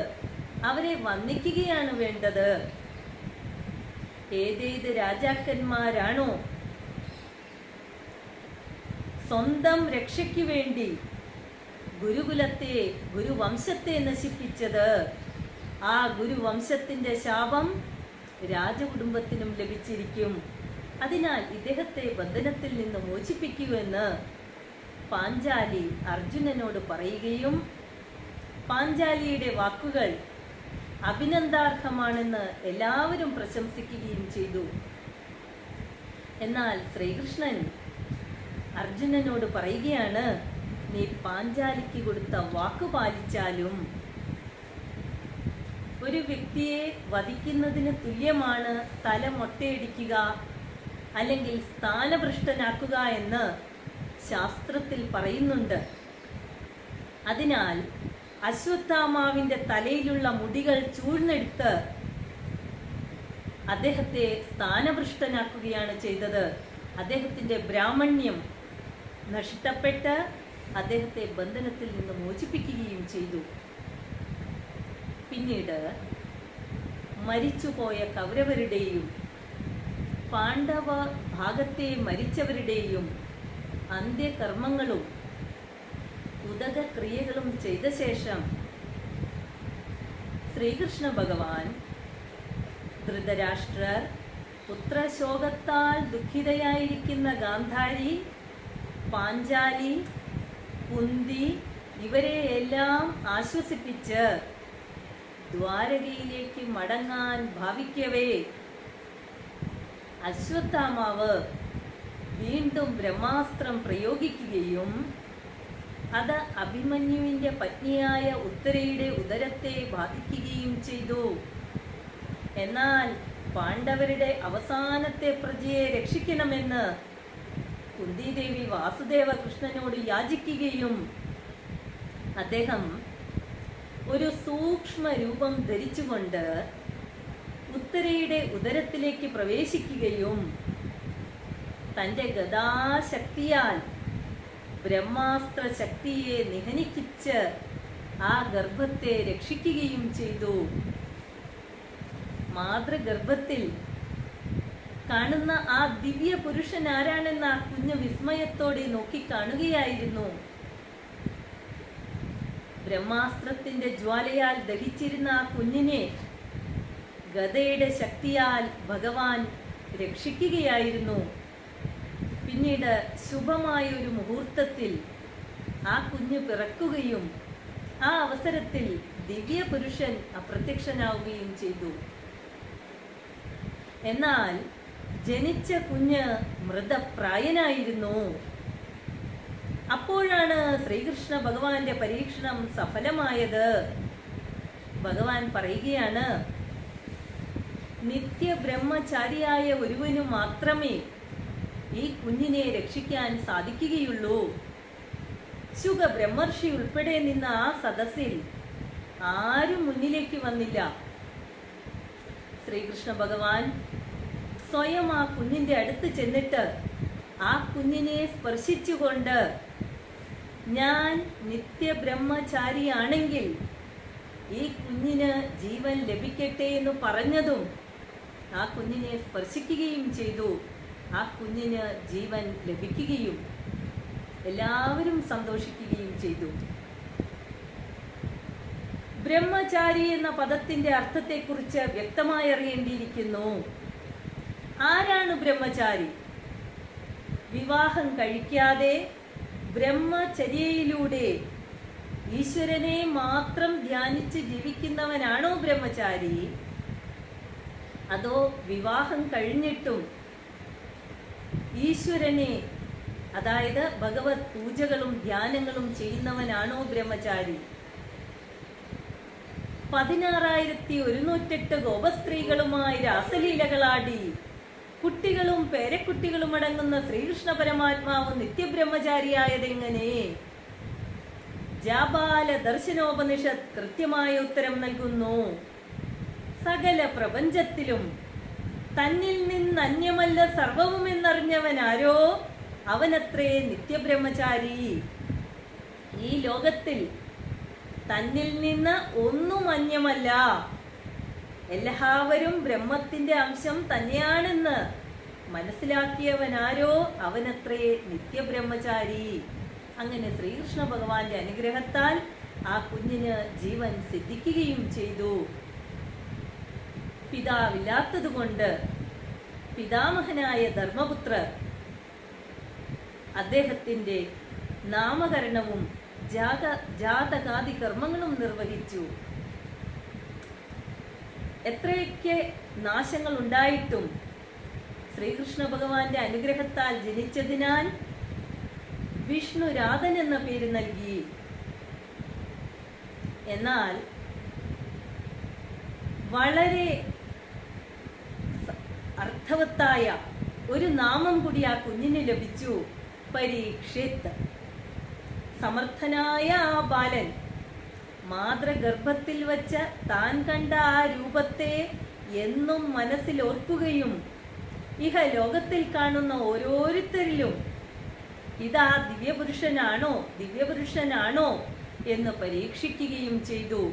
അവരെ വന്ദിക്കുകയാണ് വേണ്ടത്. ഏതേത് രാജാക്കന്മാരാണോ സ്വന്തം രക്ഷയ്ക്ക് വേണ്ടി ഗുരുകുലത്തെ ഗുരുവംശത്തെ നശിപ്പിച്ചത്, ആ ഗുരുവംശത്തിന്റെ ശാപം രാജകുടുംബത്തിനും ലഭിച്ചിരിക്കും. അതിനാൽ ഇദ്ദേഹത്തെ ബന്ധനത്തിൽ നിന്ന് മോചിപ്പിക്കുമെന്ന് പാഞ്ചാലി അർജുനനോട് പറയുകയും പാഞ്ചാലിയുടെ വാക്കുകൾ അഭിനന്ദാർഹമാണെന്ന് എല്ലാവരും പ്രശംസിക്കുകയും ചെയ്തു. എന്നാൽ ശ്രീകൃഷ്ണൻ അർജുനനോട് പറയുകയാണ്, നീ പാഞ്ചാലിക്ക് കൊടുത്ത വാക്ക് പാലിച്ചാലും ഒരു വ്യക്തിയെ വധിക്കുന്നതിന് തുല്യമാണ് തല മൊട്ടയടിക്കുക അല്ലെങ്കിൽ സ്ഥാനഭ്രഷ്ടനാക്കുക എന്ന് ശാസ്ത്രത്തിൽ പറയുന്നുണ്ട്. അതിനാൽ അശ്വത്ഥാമാവിന്റെ തലയിലുള്ള മുടികൾ ചൂഴ്ന്നെടുത്ത് അദ്ദേഹത്തെ സ്ഥാനഭ്രഷ്ടനാക്കുകയാണ് ചെയ്തത്. അദ്ദേഹത്തിന്റെ ബ്രാഹ്മണ്യം നഷ്ടപ്പെട്ട് അദ്ദേഹത്തെ ബന്ധനത്തിൽ നിന്ന് മോചിപ്പിക്കുകയും ചെയ്തു. പിന്നീട് മരിച്ചുപോയ കൗരവരുടെയും പാണ്ഡവ ഭാഗത്തെ മരിച്ചവരുടെയും അന്ത്യകർമ്മങ്ങളും ഉദകക്രിയകളും ചെയ്ത ശേഷം ശ്രീകൃഷ്ണ ഭഗവാൻ ധൃതരാഷ്ട്രർ, പുത്രശോകത്താൽ ദുഃഖിതയായിരിക്കുന്ന ഗാന്ധാരി, പാഞ്ചാലി, കുന്തി ഇവരെയെല്ലാം ആശ്വസിപ്പിച്ച് ദ്വാരകയിലേക്ക് മടങ്ങാൻ ഭാവിക്കവേ അശ്വത്ഥാമാവ് വീണ്ടും ബ്രഹ്മാസ്ത്രം പ്രയോഗിക്കുകയും അത് അഭിമന്യുവിന്റെ പത്നിയായ ഉത്തരയുടെ ഉദരത്തെ ബാധിക്കുകയും ചെയ്തു. എന്നാൽ പാണ്ഡവരുടെ അവസാനത്തെ പ്രജയെ രക്ഷിക്കണമെന്ന് കുന്തിദേവി വാസുദേവ കൃഷ്ണനോട് യാചിക്കുകയും അദ്ദേഹം ഒരു സൂക്ഷ്മ രൂപം ധരിച്ചുകൊണ്ട് ഉത്തരയുടെ ഉദരത്തിലേക്ക് പ്രവേശിക്കുകയും തൻ്റെ ഗദാശക്തിയാൽ ബ്രഹ്മാസ്ത്ര ശക്തിയെ നിഹനിക്കിച്ച് ആ ഗർഭത്തെ രക്ഷിക്കുകയും ചെയ്തു. മാതൃഗർഭത്തിൽ കാണുന്ന ആ ദിവ്യ പുരുഷൻ ആരാണെന്ന് ആ കുഞ്ഞ് വിസ്മയത്തോടെ നോക്കിക്കാണുകയായിരുന്നു. ബ്രഹ്മാസ്ത്രത്തിന്റെ ജ്വാലയാൽ ദഹിച്ചിരുന്ന ആ കുഞ്ഞിനെ ഗദയുടെ ശക്തിയാൽ ഭഗവാൻ രക്ഷിക്കുകയായിരുന്നു. പിന്നീട് ശുഭമായ ഒരു മുഹൂർത്തത്തിൽ ആ കുഞ്ഞ് പിറക്കുകയും ആ അവസരത്തിൽ ദിവ്യ പുരുഷൻ അപ്രത്യക്ഷനാവുകയും ചെയ്തു. എന്നാൽ ജനിച്ച കുഞ്ഞ് മൃതപ്രായനായിരുന്നു. അപ്പോഴാണ് ശ്രീകൃഷ്ണ ഭഗവാന്റെ പരീക്ഷണം സഫലമായത്. ഭഗവാൻ പറയുകയാണ്, നിത്യബ്രഹ്മചാരിയായ ഒരുവനു മാത്രമേ ഈ കുഞ്ഞിനെ രക്ഷിക്കാൻ സാധിക്കുകയുള്ളൂ. ശുഗ ബ്രഹ്മർഷി ഉൾപ്പെടെ നിന്ന ആ സദസ്സിൽ ആരും മുന്നിലേക്ക് വന്നില്ല. ശ്രീകൃഷ്ണ ഭഗവാൻ സ്വയം ആ കുഞ്ഞിന്റെ അടുത്ത് ചെന്നിട്ട് ആ കുഞ്ഞിനെ സ്പർശിച്ചുകൊണ്ട്, ഞാൻ നിത്യബ്രഹ്മചാരിയാണെങ്കിൽ ഈ കുഞ്ഞിന് ജീവൻ ലഭിക്കട്ടെ എന്ന് പറഞ്ഞതും ആ കുഞ്ഞിനെ സ്പർശിക്കുകയും ചെയ്തു. ആ കുഞ്ഞിന് ജീവൻ ലഭിക്കുകയും എല്ലാവരും സന്തോഷിക്കുകയും ചെയ്തു. ബ്രഹ്മചാരി എന്ന പദത്തിന്റെ അർത്ഥത്തെക്കുറിച്ച് വ്യക്തമായി അറിയേണ്ടിയിരിക്കുന്നു. ആരാണ് ബ്രഹ്മചാരി? വിവാഹം കഴിക്കാതെ ബ്രഹ്മചര്യയിലൂടെ ഈശ്വരനെ മാത്രം ധ്യാനിച്ച് ജീവിക്കുന്നവനാണോ ബ്രഹ്മചാരി? അതോ വിവാഹം കഴിഞ്ഞിട്ടും ഈശ്വരനെ, അതായത് ഭഗവത് പൂജകളും ധ്യാനങ്ങളും ചെയ്യുന്നവനാണോ ബ്രഹ്മചാരി? 16,108 ഗോപസ്ത്രീകളുമായി രാസലീലകളാടി കുട്ടികളും പേരക്കുട്ടികളും അടങ്ങുന്ന ശ്രീകൃഷ്ണ പരമാത്മാവ് നിത്യബ്രഹ്മചാരിയായതെങ്ങനെ? ജാബാല ദർശനോപനിഷത്ത് കൃത്യമായ ഉത്തരം നൽകുന്നു. സകല പ്രപഞ്ചത്തിലും തന്നിൽ നിന്ന് അന്യമല്ല സർവവും എന്നറിഞ്ഞവനാരോ അവനത്രേ നിത്യബ്രഹ്മചാരി. ഈ ലോകത്തിൽ തന്നിൽ നിന്ന് ഒന്നും അന്യമല്ല, എല്ലാവരും ബ്രഹ്മത്തിന്റെ അംശം തന്നെയാണെന്ന് മനസ്സിലാക്കിയവനാരോ അവനത്രേ നിത്യബ്രഹ്മചാരി. അങ്ങനെ ശ്രീകൃഷ്ണ ഭഗവാന്റെ അനുഗ്രഹത്താൽ ആ കുഞ്ഞിന് ജീവൻ സിദ്ധിക്കുകയും ചെയ്തു. പിതാവില്ലാത്തതുകൊണ്ട് പിതാമഹനായ ധർമ്മപുത്രർ അദ്ദേഹത്തിന്റെ നാമകരണവും ജാതകാദി കർമ്മങ്ങളും നിർവഹിച്ചു. എത്രയൊക്കെ നാശങ്ങൾ ഉണ്ടായിട്ടും ശ്രീകൃഷ്ണ ഭഗവാന്റെ അനുഗ്രഹത്താൽ ജനിച്ചതിനാൽ വിഷ്ണുരാധൻ എന്ന പേര് നൽകി. എന്നാൽ വളരെ അർത്ഥവത്തായ ഒരു നാമം കൂടി ആ കുഞ്ഞിന് ലഭിച്ചു, പരീക്ഷിത്. സമർത്ഥനായ ആ ബാലൻ മാതൃഗർഭത്തിൽ വച്ച താൻ കണ്ട ആ രൂപത്തെ എന്നും മനസ്സിൽ ഓർക്കുകയും ഇഹ ലോകത്തിൽ കാണുന്ന ഓരോരുത്തരിലും ഇതാ ദിവ്യപുരുഷനാണോ എന്ന് പരീക്ഷിക്കുകയും ചെയ്തു.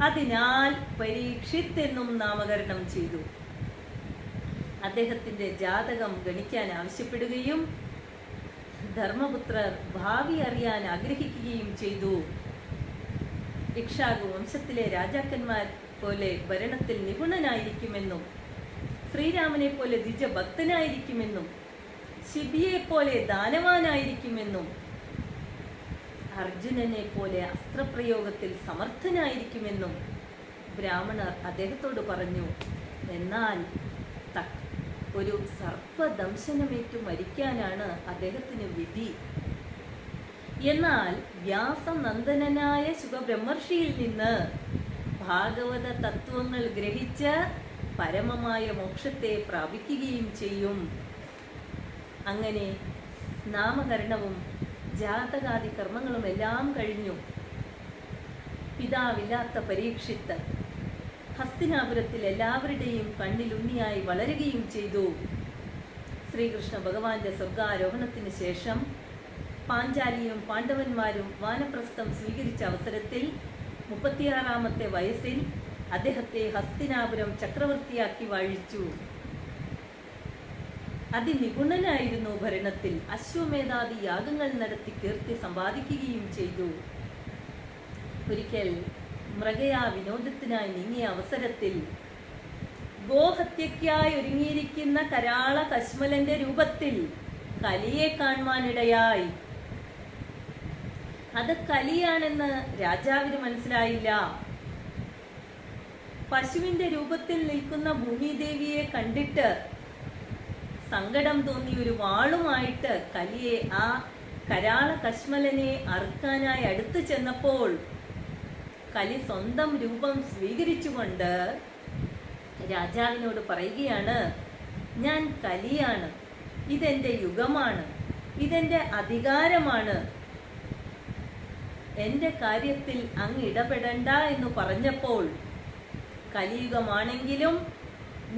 അതിനാൽ പരീക്ഷിത്ത് എന്നും നാമകരണം ചെയ്തു. അദ്ദേഹത്തിന്റെ ജാതകം ഗണിക്കാൻ ആവശ്യപ്പെടുകയും ധർമ്മപുത്രർ ഭാവി അറിയാൻ ആഗ്രഹിക്കുകയും ചെയ്തു. ഇക്ഷ്വാകു വംശത്തിലെ രാജാക്കന്മാർ പോലെ ഭരണത്തിൽ നിപുണനായിരിക്കുമെന്നും ശ്രീരാമനെ പോലെ ദ്വിജഭക്തനായിരിക്കുമെന്നും ശിബിയെ പോലെ ദാനവാനായിരിക്കുമെന്നും അർജുനനെ പോലെ അസ്ത്രപ്രയോഗത്തിൽ സമർത്ഥനായിരിക്കുമെന്നും ബ്രാഹ്മണർ അദ്ദേഹത്തോട് പറഞ്ഞു. എന്നാൽ ഒരു സർപ്പദംശനമേറ്റു മരിക്കാനാണ് അദ്ദേഹത്തിന് വിധി. എന്നാൽ വ്യാസനന്ദനായ ശുഖബ്രഹ്മർഷിയിൽ നിന്ന് ഭാഗവത തത്വങ്ങൾ ഗ്രഹിച്ച് പരമമായ മോക്ഷത്തെ പ്രാപിക്കുകയും ചെയ്യും. അങ്ങനെ നാമകരണവും ജാതകാദി കർമ്മങ്ങളും എല്ലാം കഴിഞ്ഞു. പിതാവില്ലാത്ത പരീക്ഷിത്ത് ഹസ്തിനാപുരത്തിൽ എല്ലാവരുടെയും കണ്ണിലുണ്ണിയായി വളരുകയും ചെയ്തു. ശ്രീകൃഷ്ണ ഭഗവാന്റെ സ്വർഗാരോഹണത്തിന് ശേഷം പാഞ്ചാലിയും പാണ്ഡവന്മാരും വാനപ്രസ്ഥം സ്വീകരിച്ച അവസരത്തിൽ 36-ാമത്തെ വയസ്സിൽ അദ്ദേഹത്തെ ഹസ്തിനാപുരം ചക്രവർത്തിയാക്കി വാഴിച്ചു. അതിനിപുണനായിരുന്നു ഭരണത്തിൽ. അശ്വമേധാദി യാഗങ്ങൾ നടത്തി കീർത്തി സമ്പാദിക്കുകയും ചെയ്തു. ഒരിക്കൽ മൃഗയാ വിനോദത്തിനായി നീങ്ങിയ അവസരത്തിൽ ഗോഹത്യയ്ക്കായി ഒരുങ്ങിയിരിക്കുന്ന കരാള കശ്മലന്റെ രൂപത്തിൽ കലിയെ കാണുവാനിടയായി. അത് കലിയാണെന്ന് രാജാവിന് മനസ്സിലായില്ല. പശുവിന്റെ രൂപത്തിൽ നിൽക്കുന്ന ഭൂമിദേവിയെ കണ്ടിട്ട് സങ്കടം തോന്നി ഒരു വാളുമായിട്ട് കലിയെ, ആ കരാള കശ്മലനെ അറുക്കാനായി അടുത്തു ചെന്നപ്പോൾ കലി സ്വന്തം രൂപം സ്വീകരിച്ചുകൊണ്ട് രാജാവിനോട് പറയുകയാണ്, ഞാൻ കലിയാണ്, ഇതെന്റെ യുഗമാണ്, ഇതെന്റെ അധികാരമാണ്, എന്റെ കാര്യത്തിൽ അങ്ങ് ഇടപെടണ്ട എന്ന് പറഞ്ഞപ്പോൾ കലിയുഗമാണെങ്കിലും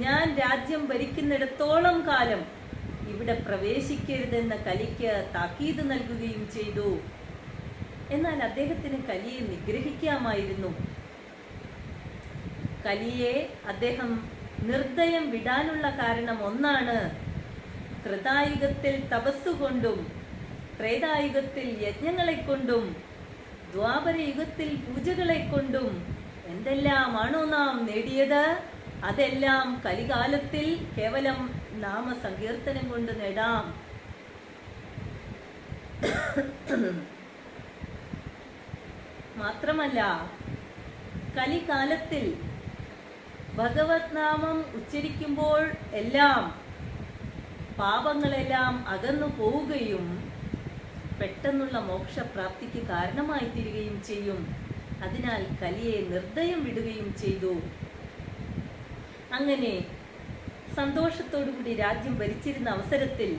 ഞാൻ രാജ്യം ഭരിക്കുന്നിടത്തോളം കാലം ഇവിടെ പ്രവേശിക്കരുതെന്ന് കലിക്ക് താക്കീത് നൽകുകയും ചെയ്തു. എന്നാൽ അദ്ദേഹത്തിന് കലിയെ നിഗ്രഹിക്കാമായിരുന്നു. കലിയെ അദ്ദേഹം നിർദ്ദയം വിടാനുള്ള കാരണം ഒന്നാണ്. കൃതായുഗത്തിൽ തപസ്സുകൊണ്ടും ത്രേതായുഗത്തിൽ യജ്ഞങ്ങളെ കൊണ്ടും ദ്വാപരയുഗത്തിൽ പൂജകളെ കൊണ്ടും എന്തെല്ലാമാണോ നാം നേടിയത്, അതെല്ലാം കലികാലത്തിൽ കേവലം നാമസങ്കീർത്തനം കൊണ്ട് നേടാം. മാത്രമല്ല, കലികാലത്തിൽ ഭഗവത് നാമം ഉച്ചരിക്കുമ്പോൾ എല്ലാം പാപങ്ങളെല്ലാം അകന്നു പോവുകയും പെട്ടെന്നുള്ള മോക്ഷപ്രാപ്തിക്ക് കാരണമായി തീരുകയും ചെയ്യും. അതിനാൽ കലിയെ നിർദ്ദയം വിടുകയും ചെയ്തു. അങ്ങനെ സന്തോഷത്തോടുകൂടി രാജ്യം ഭരിച്ചിരുന്ന അവസരത്തിൽ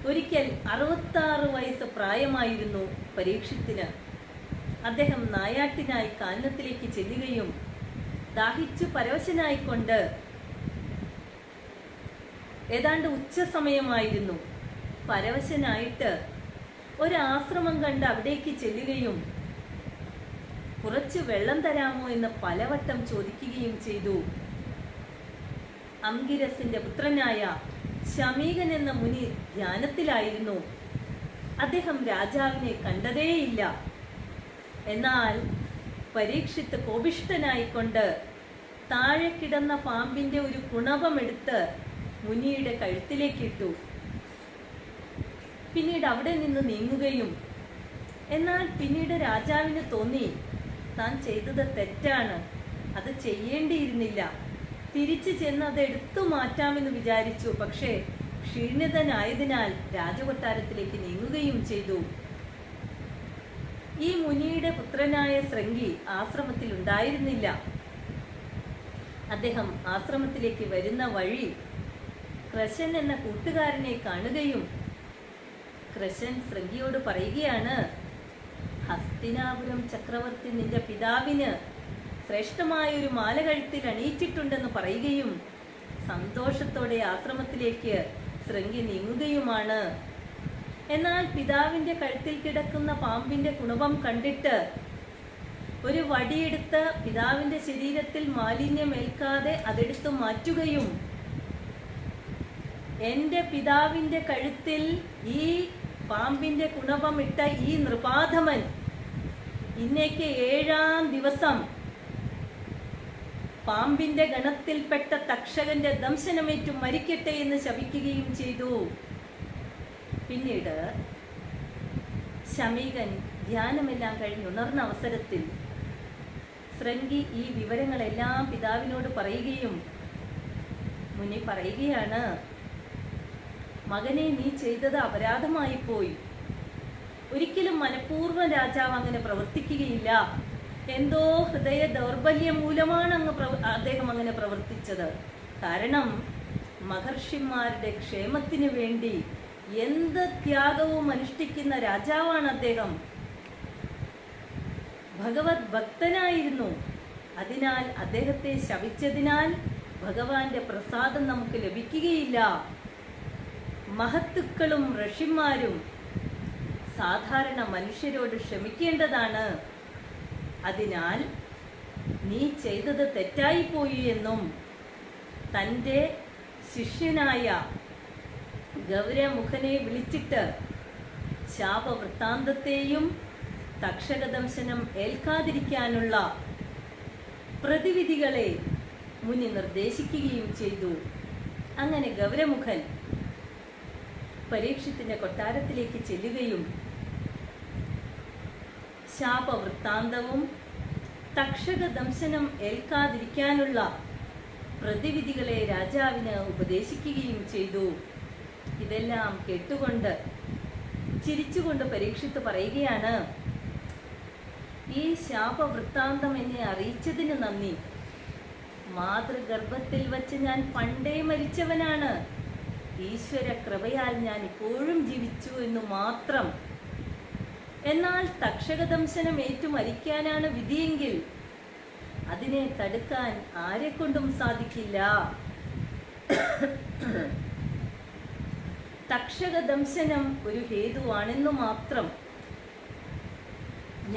ഒരിക്കൽ 66 വയസ്സ് പ്രായമായിരുന്നു പരീക്ഷത്തിന്. അദ്ദേഹം നായാട്ടിനായി കാനനത്തിലേക്ക് ചെല്ലുകയും ദാഹിച്ചു പരവശനായിക്കൊണ്ട്, ഏതാണ്ട് ഉച്ച സമയമായിരുന്നു, പരവശനായിട്ട് ഒരാശ്രമം കണ്ട് അവിടേക്ക് ചെല്ലുകയും കുറച്ച് വെള്ളം തരാമോ എന്ന് പലവട്ടം ചോദിക്കുകയും ചെയ്തു. അംഗിരസിന്റെ പുത്രനായ ശമീകൻ എന്ന മുനി ധ്യാനത്തിലായിരുന്നു. അദ്ദേഹം രാജാവിനെ കണ്ടതേയില്ല. എന്നാൽ പരീക്ഷിത്ത് കോപിഷ്ഠനായിക്കൊണ്ട് താഴെ കിടന്ന പാമ്പിന്റെ ഒരു കുണവമെടുത്ത് മുനിയുടെ കഴുത്തിലേക്കിട്ടു. പിന്നീട് അവിടെ നിന്ന് നീങ്ങുകയും, എന്നാൽ പിന്നീട് രാജാവിന് തോന്നി താൻ ചെയ്തത് തെറ്റാണ്, അത് ചെയ്യേണ്ടിയിരുന്നില്ല, തിരിച്ചു ചെന്ന് അത് എടുത്തു മാറ്റാമെന്ന് വിചാരിച്ചു. പക്ഷേ ക്ഷീണിതനായതിനാൽ രാജകൊട്ടാരത്തിലേക്ക് നീങ്ങുകയും ചെയ്തു. ഈ മുനിയുടെ പുത്രനായ ശൃംഗി ആശ്രമത്തിൽ ഉണ്ടായിരുന്നില്ല. അദ്ദേഹം ആശ്രമത്തിലേക്ക് വരുന്ന വഴി കൃശൻ എന്ന കൂട്ടുകാരനെ കാണുകയും കൃശൻ ശൃംഗിയോട് പറയുകയാണ്, ഹസ്തിനാപുരം ചക്രവർത്തി നിന്റെ പിതാവിന് ശ്രേഷ്ഠമായൊരു മാല കഴുത്തിൽ അണിയിച്ചിട്ടുണ്ടെന്ന് പറയുകയും സന്തോഷത്തോടെ ആശ്രമത്തിലേക്ക് ശൃംഗി നീങ്ങുകയുമാണ്. എന്നാൽ പിതാവിന്റെ കഴുത്തിൽ കിടക്കുന്ന പാമ്പിന്റെ കുണവം കണ്ടിട്ട് ഒരു വടിയെടുത്ത് പിതാവിന്റെ ശരീരത്തിൽ മാലിന്യമേൽക്കാതെ അതെടുത്തു മാറ്റുകയും, എന്റെ പിതാവിന്റെ കഴുത്തിൽ ഈ പാമ്പിന്റെ കുണവം ഇട്ട ഈ നൃപാധമൻ ഇന്നേക്ക് 7-ാം ദിവസം പാമ്പിന്റെ ഗണത്തിൽപ്പെട്ട തക്ഷകന്റെ ദംശനമേറ്റു മരിക്കട്ടെ എന്ന് ശപിക്കുകയും ചെയ്തു. പിന്നീട് ശമീകൻ ധ്യാനമെല്ലാം കഴിഞ്ഞുണർന്ന അവസരത്തിൽ ശൃംഗി ഈ വിവരങ്ങളെല്ലാം പിതാവിനോട് പറയുകയും മുനി പറയുകയാണ്, മകനെ, നീ ചെയ്തത് അപരാധമായി പോയി. ഒരിക്കലും മനഃപൂർവ്വം രാജാവ് അങ്ങനെ പ്രവർത്തിക്കുകയില്ല. എന്തോ ഹൃദയ ദൗർബല്യം മൂലമാണ് അദ്ദേഹം അങ്ങനെ പ്രവർത്തിച്ചത്. കാരണം മഹർഷിമാരുടെ ക്ഷേമത്തിന് വേണ്ടി എന്ത് ത്യാഗവും അനുഷ്ഠിക്കുന്ന രാജാവാണ് അദ്ദേഹം. ഭഗവത് ഭക്തനായിരുന്നു. അതിനാൽ അദ്ദേഹത്തെ ശപിച്ചതിനാൽ ഭഗവാന്റെ പ്രസാദം നമുക്ക് ലഭിക്കുകയില്ല. മഹത്തുക്കളും ഋഷിമാരും സാധാരണ മനുഷ്യരോട് ക്ഷമിക്കേണ്ടതാണ്. അതിനാൽ നീ ചെയ്തത് തെറ്റായിപ്പോയി എന്നും തൻ്റെ ശിഷ്യനായ ഗൗരമുഖനെ വിളിച്ചിട്ട് ശാപവൃത്താന്തത്തെയും തക്ഷകദംശനം ഏൽക്കാതിരിക്കാനുള്ള പ്രതിവിധികളെ മുനി നിർദ്ദേശിക്കുകയും ചെയ്തു. അങ്ങനെ ഗൗരമുഖൻ പരീക്ഷത്തിന്റെ കൊട്ടാരത്തിലേക്ക് ചെല്ലുകയും ശാപവൃത്താന്തവും തക്ഷകദംശനം ഏൽക്കാതിരിക്കാനുള്ള പ്രതിവിധികളെ രാജാവിന് ഉപദേശിക്കുകയും ചെയ്തു. ഇതെല്ലാം കേട്ടുകൊണ്ട് ചിരിച്ചുകൊണ്ട് പരീക്ഷിത്ത് പറയുകയാണ്, ഈ ശാപവൃത്താന്തം എന്നെ അറിയിച്ചതിന് നന്ദി. മാതൃഗർഭത്തിൽ വച്ച് ഞാൻ പണ്ടേ മരിച്ചവനാണ്. ഈശ്വര കൃപയാൽ ഞാൻ ഇപ്പോഴും ജീവിച്ചു എന്നു മാത്രം. എന്നാൽ തക്ഷകദംശനം ഏറ്റു മരിക്കാനാണ് വിധിയെങ്കിൽ അതിനെ തടുക്കാൻ ആരെക്കൊണ്ടും സാധിക്കില്ല. തക്ഷകദംശനം ഒരു ഹേതുവാണെന്നു മാത്രം.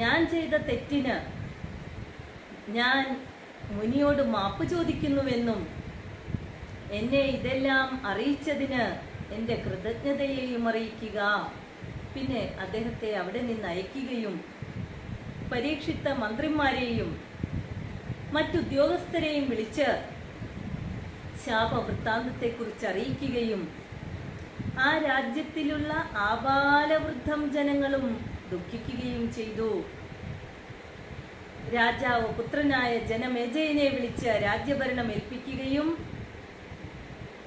ഞാൻ ചെയ്ത തെറ്റിന് ഞാൻ മുനിയോട് മാപ്പ് ചോദിക്കുന്നുവെന്നും എന്നെ ഇതെല്ലാം അറിയിച്ചതിന് എൻ്റെ കൃതജ്ഞതയെയും അറിയിക്കുക. പിന്നെ അദ്ദേഹത്തെ അവിടെ നിന്ന് അയക്കുകയും പരീക്ഷിത്ത മന്ത്രിമാരെയും മറ്റുദ്യോഗസ്ഥരെയും വിളിച്ച് ശാപവൃത്താന്തത്തെക്കുറിച്ച് അറിയിക്കുകയും ആ രാജ്യത്തിലുള്ള ആബാലവൃദ്ധം ജനങ്ങളും ദുഃഖിക്കുകയും ചെയ്തു. രാജാവ് പുത്രനായ ജനമേജയനെ വിളിച്ച് രാജ്യഭരണം ഏൽപ്പിക്കുകയും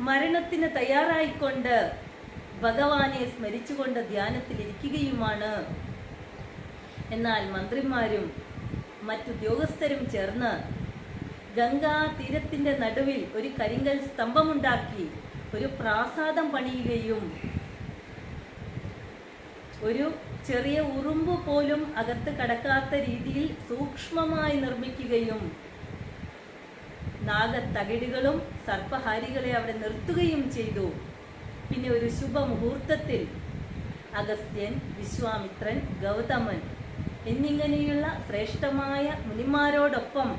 മരണത്തിന് തയ്യാറായിക്കൊണ്ട് ഭഗവാനെ സ്മരിച്ചുകൊണ്ട് ധ്യാനത്തിലിരിക്കുകയുമാണ്. എന്നാൽ മന്ത്രിമാരും മറ്റുദ്യോഗസ്ഥരും ചേർന്ന് ഗംഗാ തീരത്തിന്റെ നടുവിൽ ഒരു കരിങ്കൽ സ്തംഭമുണ്ടാക്കി ഒരു പ്രാസാദം പണിയുകയും ഒരു ചെറിയ ഉറുമ്പ് പോലും അകത്ത് കടക്കാത്ത രീതിയിൽ സൂക്ഷ്മമായി നിർമ്മിക്കുകയും നാഗത്തകിടുകളും സർപ്പഹാരികളെ അവിടെ നിർത്തുകയും ചെയ്തു. പിന്നെ ഒരു ശുഭമുഹൂർത്തത്തിൽ അഗസ്ത്യൻ, വിശ്വാമിത്രൻ, ഗൗതമൻ എന്നിങ്ങനെയുള്ള ശ്രേഷ്ഠമായ മുനിമാരോടൊപ്പം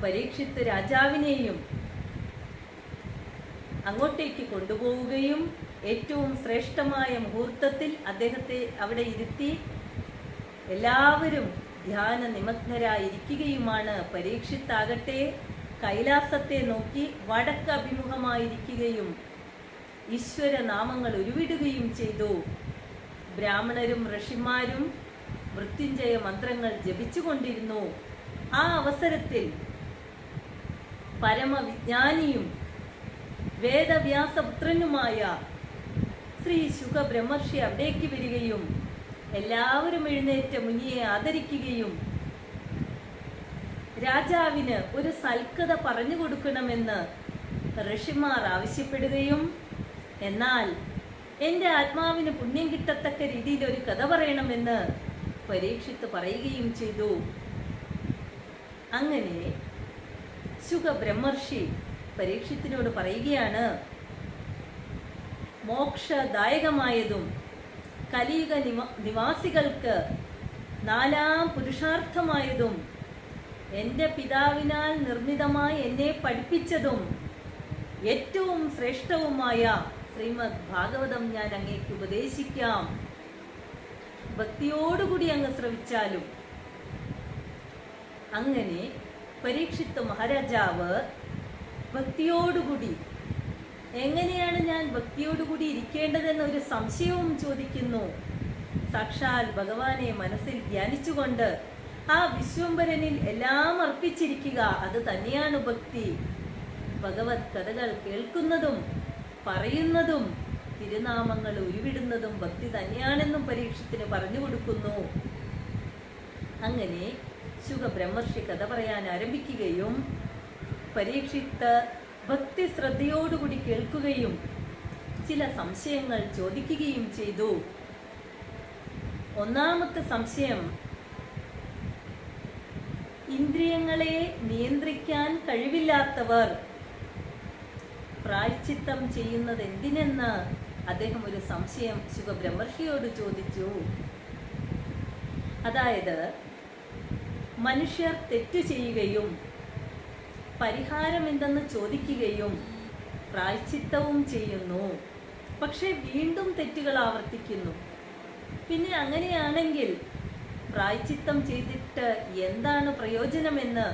പരീക്ഷിത്ത് രാജാവിനെയും അങ്ങോട്ടേക്ക് കൊണ്ടുപോവുകയും ഏറ്റവും ശ്രേഷ്ഠമായ മുഹൂർത്തത്തിൽ അദ്ദേഹത്തെ അവിടെ ഇരുത്തി എല്ലാവരും ധ്യാന നിമഗ്നരായിരിക്കുകയുമാണ്. പരീക്ഷിത്താകട്ടെ കൈലാസത്തെ നോക്കി വടക്ക് അഭിമുഖമായിരിക്കുകയും ഈശ്വര നാമങ്ങൾ ഉരുവിടുകയും ചെയ്തു. ബ്രാഹ്മണരും ഋഷിമാരും മൃത്യുഞ്ജയ മന്ത്രങ്ങൾ ജപിച്ചുകൊണ്ടിരുന്നു. ആ അവസരത്തിൽ പരമവിജ്ഞാനിയും വേദവ്യാസപുത്രനുമായ ശ്രീ ശുഖബ്രഹ്മർഷി അവിടേക്ക് വരികയും എല്ലാവരും എഴുന്നേറ്റ് മുനിയെ ആദരിക്കുകയും രാജാവിന് ഒരു സൽക്കഥ പറഞ്ഞു കൊടുക്കണമെന്ന് ഋഷിമാർ ആവശ്യപ്പെടുകയും എന്നാൽ എൻ്റെ ആത്മാവിന് പുണ്യം കിട്ടത്തക്ക രീതിയിൽ ഒരു കഥ പറയണമെന്ന് പരീക്ഷിത്ത് പറയുകയും ചെയ്തു. അങ്ങനെ ശുഖബ്രഹ്മർഷി പരീക്ഷത്തിനോട് പറയുകയാണ്, മോക്ഷദായകമായതും കലിയുഗ നിവാസികൾക്ക് നാലാം പുരുഷാർത്ഥമായതും എൻ്റെ പിതാവിനാൽ നിർമ്മിതമായി എന്നെ പഠിപ്പിച്ചതും ഏറ്റവും ശ്രേഷ്ഠവുമായ ശ്രീമദ് ഭാഗവതം ഞാൻ അങ്ങേക്ക് ഉപദേശിക്കാം. ഭക്തിയോടുകൂടി അങ്ങ് ശ്രവിച്ചാലും. അങ്ങനെ പരീക്ഷിത്ത് മഹാരാജാവ് ഭക്തിയോടുകൂടി, എങ്ങനെയാണ് ഞാൻ ഭക്തിയോടുകൂടി ഇരിക്കേണ്ടതെന്ന് ഒരു സംശയവും ചോദിക്കുന്നു. സാക്ഷാൽ ഭഗവാനെ മനസ്സിൽ ധ്യാനിച്ചുകൊണ്ട് ആ വിശ്വംഭരനിൽ എല്ലാം അർപ്പിച്ചിരിക്കുക, അത് തന്നെയാണ് ഭക്തി. ഭഗവത് കഥകൾ കേൾക്കുന്നതും പറയുന്നതും തിരുനാമങ്ങൾ ഉരുവിടുന്നതും ഭക്തി തന്നെയാണെന്നും പരീക്ഷത്തിന് പറഞ്ഞു കൊടുക്കുന്നു. അങ്ങനെ ശുഖബ്രഹ്മർഷി കഥ പറയാൻ ആരംഭിക്കുകയും പരീക്ഷിത്ത് ഭക്തി ശ്രദ്ധയോടുകൂടി കേൾക്കുകയും ചില സംശയങ്ങൾ ചോദിക്കുകയും ചെയ്തു. ഒന്നാമത്തെ സംശയം, ഇന്ദ്രിയങ്ങളെ നിയന്ത്രിക്കാൻ കഴിവില്ലാത്തവർ പ്രായശ്ചിത്തം ചെയ്യുന്നത് എന്തിനെന്ന് അദ്ദേഹം ഒരു സംശയം ശുകബ്രഹ്മർഷിയോട് ചോദിച്ചു. അതായത്, മനുഷ്യർ തെറ്റു ചെയ്യുകയും പരിഹാരം എന്തെന്ന് ചോദിക്കുകയും പ്രായശ്ചിത്തവും ചെയ്യുന്നു, പക്ഷെ വീണ്ടും തെറ്റുകൾ ആവർത്തിക്കുന്നു. പിന്നെ അങ്ങനെയാണെങ്കിൽ പ്രായശ്ചിത്തം ചെയ്തിട്ട് എന്താണ് പ്രയോജനമെന്ന്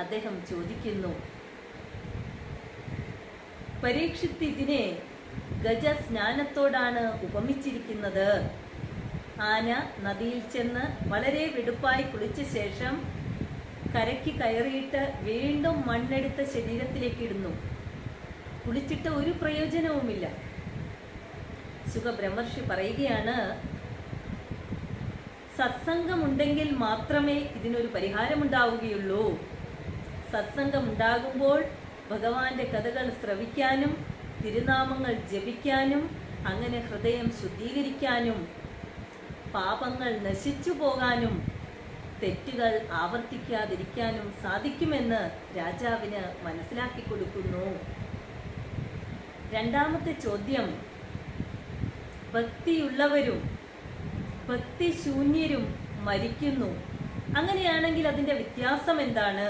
അദ്ദേഹം ചോദിക്കുന്നു. പരീക്ഷിത്ത് ഇതിനെ ഗജസ്നാനത്തോടാണ് ഉപമിച്ചിരിക്കുന്നത്. ആന നദിയിൽ ചെന്ന് വളരെ വെടുപ്പായി കുളിച്ച ശേഷം കരയ്ക്ക് കയറിയിട്ട് വീണ്ടും മണ്ണെടുത്ത ശരീരത്തിലേക്ക് ഇടുന്നു. കുളിച്ചിട്ട് ഒരു പ്രയോജനവുമില്ല. ശുകബ്രഹ്മർഷി പറയുകയാണ്, സത്സംഗമുണ്ടെങ്കിൽ മാത്രമേ ഇതിനൊരു പരിഹാരമുണ്ടാവുകയുള്ളൂ. സത്സംഗമുണ്ടാകുമ്പോൾ ഭഗവാന്റെ കഥകൾ ശ്രവിക്കാനും തിരുനാമങ്ങൾ ജപിക്കാനും അങ്ങനെ ഹൃദയം ശുദ്ധീകരിക്കാനും പാപങ്ങൾ നശിച്ചു പോകാനും തെറ്റുകൾ ആവർത്തിക്കാതിരിക്കാനും സാധിക്കുമെന്ന് രാജാവിന് മനസ്സിലാക്കി കൊടുക്കുന്നു. രണ്ടാമത്തെ ചോദ്യം, ഭക്തിയുള്ളവരും ഭക്തിശൂന്യരും മരിക്കുന്നു. അങ്ങനെയാണെങ്കിൽ അതിന്റെ വ്യത്യാസം എന്താണ്?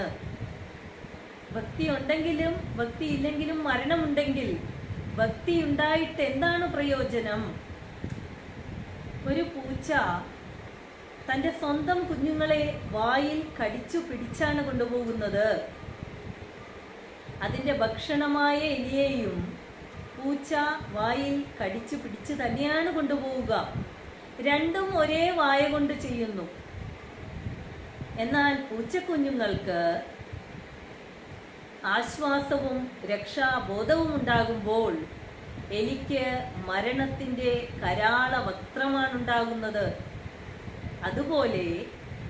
ഭക്തി ഉണ്ടെങ്കിലും ഭക്തി ഇല്ലെങ്കിലും മരണമുണ്ടെങ്കിൽ ഭക്തി ഉണ്ടായിട്ട് എന്താണ് പ്രയോജനം? ഒരു പൂച്ച തൻ്റെ സ്വന്തം കുഞ്ഞുങ്ങളെ വായിൽ കടിച്ചു പിടിച്ചാണ് കൊണ്ടുപോകുന്നത്. അതിൻ്റെ ഭക്ഷണമായ എലിയെയും പൂച്ച വായിൽ കടിച്ചു പിടിച്ച് തന്നെയാണ് കൊണ്ടുപോവുക. രണ്ടും ഒരേ വായ കൊണ്ട് ചെയ്യുന്നു. എന്നാൽ പൂച്ചക്കുഞ്ഞുങ്ങൾക്ക് ആശ്വാസവും രക്ഷാബോധവും ഉണ്ടാകുമ്പോൾ എലിക്ക് മരണത്തിൻ്റെ കരാള വക്ത്രമാണുണ്ടാകുന്നത്. അതുപോലെ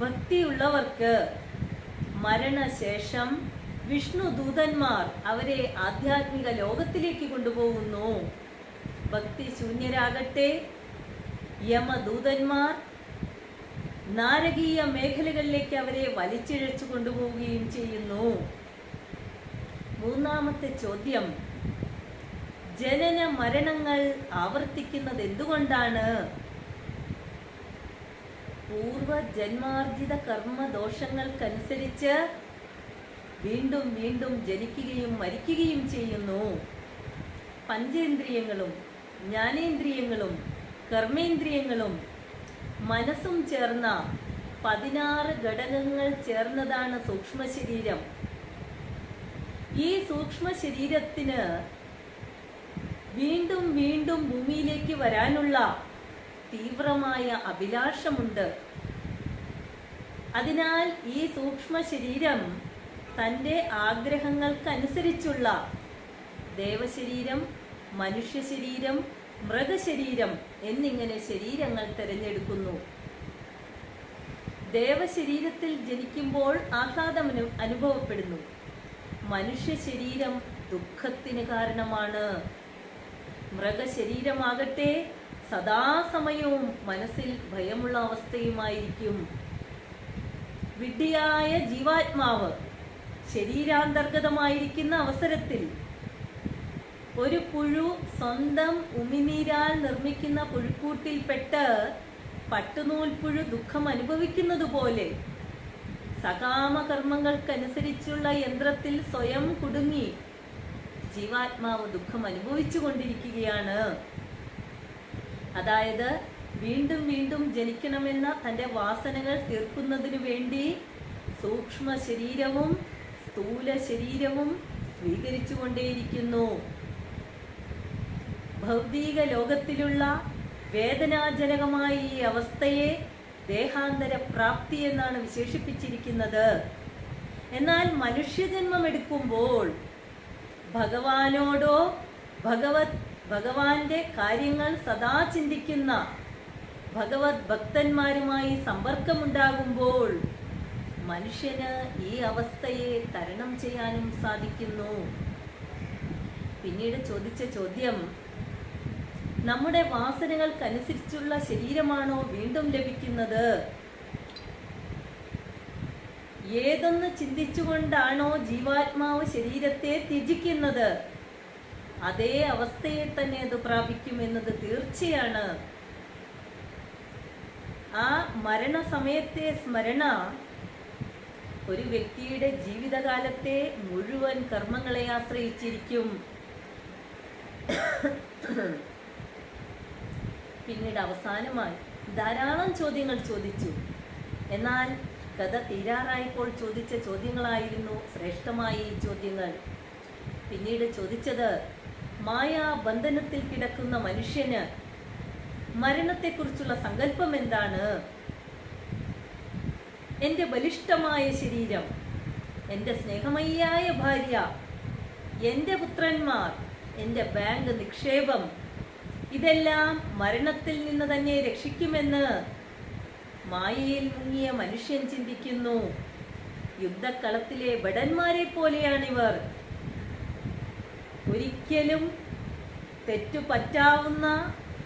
ഭക്തിയുള്ളവർക്ക് മരണശേഷം വിഷ്ണു ദൂതന്മാർ അവരെ ആധ്യാത്മിക ലോകത്തിലേക്ക് കൊണ്ടുപോകുന്നു. ഭക്തി ശൂന്യരാകട്ടെ യമദൂതന്മാർ നാരകീയ മേഖലകളിലേക്ക് അവരെ വലിച്ചിഴച്ചു കൊണ്ടുപോവുകയും ചെയ്യുന്നു. മൂന്നാമത്തെ ചോദ്യം, ജനന മരണങ്ങൾ ആവർത്തിക്കുന്നത് എന്തുകൊണ്ടാണ്? പൂർവജന്മാർജിത കർമ്മദോഷങ്ങൾക്കനുസരിച്ച് വീണ്ടും വീണ്ടും ജനിക്കുകയും മരിക്കുകയും ചെയ്യുന്നു. പഞ്ചേന്ദ്രിയങ്ങളും ജ്ഞാനേന്ദ്രിയങ്ങളും കർമ്മേന്ദ്രിയങ്ങളും മനസ്സും ചേർന്ന 16 ഘടകങ്ങൾ ചേർന്നതാണ് സൂക്ഷ്മ ശരീരം. ഈ സൂക്ഷ്മ ശരീരത്തിന് വീണ്ടും വീണ്ടും ഭൂമിയിലേക്ക് വരാനുള്ള തീവ്രമായ അഭിലാഷമുണ്ട്. അതിനാൽ ഈ സൂക്ഷ്മ ശരീരം തൻ്റെ ആഗ്രഹങ്ങൾക്കനുസരിച്ചുള്ള ദേവശരീരം, മനുഷ്യ ശരീരം, മൃഗശരീരം എന്നിങ്ങനെ ശരീരങ്ങൾ തിരഞ്ഞെടുക്കുന്നു. ദേവശരീരത്തിൽ ജനിക്കുമ്പോൾ ആഹ്ലാദം അനുഭവപ്പെടുന്നു. മനുഷ്യ ശരീരം ദുഃഖത്തിന് കാരണമാണ്. മൃഗശരീരമാകട്ടെ സദാസമയവും മനസ്സിൽ ഭയമുള്ള അവസ്ഥയുമായിരിക്കും. വിഡ്ഢിയായ ജീവാത്മാവ് ശരീരാന്തർഗതമായിരിക്കുന്ന അവസരത്തിൽ ഒരു പുഴു സ്വന്തം ഉമിനീരാൽ നിർമ്മിക്കുന്ന പുഴുക്കൂട്ടിൽപ്പെട്ട് പട്ടുനൂൽപ്പുഴു ദുഃഖം അനുഭവിക്കുന്നത് പോലെ സകാമകർമ്മങ്ങൾക്കനുസരിച്ചുള്ള യന്ത്രത്തിൽ സ്വയം കുടുങ്ങി ജീവാത്മാവ് ദുഃഖം അനുഭവിച്ചു കൊണ്ടിരിക്കുകയാണ്. അതായത് വീണ്ടും വീണ്ടും ജനിക്കണമെന്ന തൻ്റെ വാസനകൾ തീർക്കുന്നതിനു വേണ്ടി സൂക്ഷ്മ ശരീരവും സ്ഥൂല ശരീരവും സ്വീകരിച്ചു കൊണ്ടേയിരിക്കുന്നു. ഭൗതിക ലോകത്തിലുള്ള വേദനാജനകമായ ഈ അവസ്ഥയെ ദേഹാന്തര പ്രാപ്തി എന്നാണ് വിശേഷിപ്പിച്ചിരിക്കുന്നത്. എന്നാൽ മനുഷ്യജന്മം എടുക്കുമ്പോൾ ഭഗവാനോടോ ഭഗവാന്റെ കാര്യങ്ങൾ സദാ ചിന്തിക്കുന്ന ഭഗവത് ഭക്തന്മാരുമായി സമ്പർക്കമുണ്ടാകുമ്പോൾ മനുഷ്യന് ഈ അവസ്ഥയെ തരണം ചെയ്യാനും സാധിക്കുന്നു. പിന്നീട് ചോദിച്ച ചോദ്യം, നമ്മുടെ വാസനകൾക്കനുസരിച്ചുള്ള ശരീരമാണോ വീണ്ടും ലഭിക്കുന്നത്? ഏതൊന്ന് ചിന്തിച്ചുകൊണ്ടാണോ ജീവാത്മാവ് ശരീരത്തെ ത്യജിക്കുന്നത്, അതേ അവസ്ഥയെ തന്നെ അത് പ്രാപിക്കുമെന്നത് തീർച്ചയാണ്. ആ മരണസമയത്തെ സ്മരണ ഒരു വ്യക്തിയുടെ ജീവിതകാലത്തെ മുഴുവൻ കർമ്മങ്ങളെ ആശ്രയിച്ചിരിക്കും. പിന്നീട് അവസാനമായി ധാരാളം ചോദ്യങ്ങൾ ചോദിച്ചു. എന്നാൽ കഥ തീരാറായപ്പോൾ ചോദിച്ച ചോദ്യങ്ങളായിരുന്നു ശ്രേഷ്ഠമായ ഈ ചോദ്യങ്ങൾ. പിന്നീട് ചോദിച്ചത്, മായാബന്ധനത്തിൽ കിടക്കുന്ന മനുഷ്യന് മരണത്തെക്കുറിച്ചുള്ള സങ്കല്പം എന്താണ്? എൻ്റെ ബലിഷ്ഠമായ ശരീരം, എൻ്റെ സ്നേഹമയ്യായ ഭാര്യ, എൻ്റെ പുത്രന്മാർ, എൻ്റെ ബാങ്ക് നിക്ഷേപം, ഇതെല്ലാം മരണത്തിൽ നിന്ന് തന്നെ രക്ഷിക്കുമെന്ന് മായയിൽ മുങ്ങിയ മനുഷ്യൻ ചിന്തിക്കുന്നു. യുദ്ധക്കളത്തിലെ ഭടന്മാരെ പോലെയാണിവർ. ഒരിക്കലും തെറ്റുപറ്റാവുന്ന,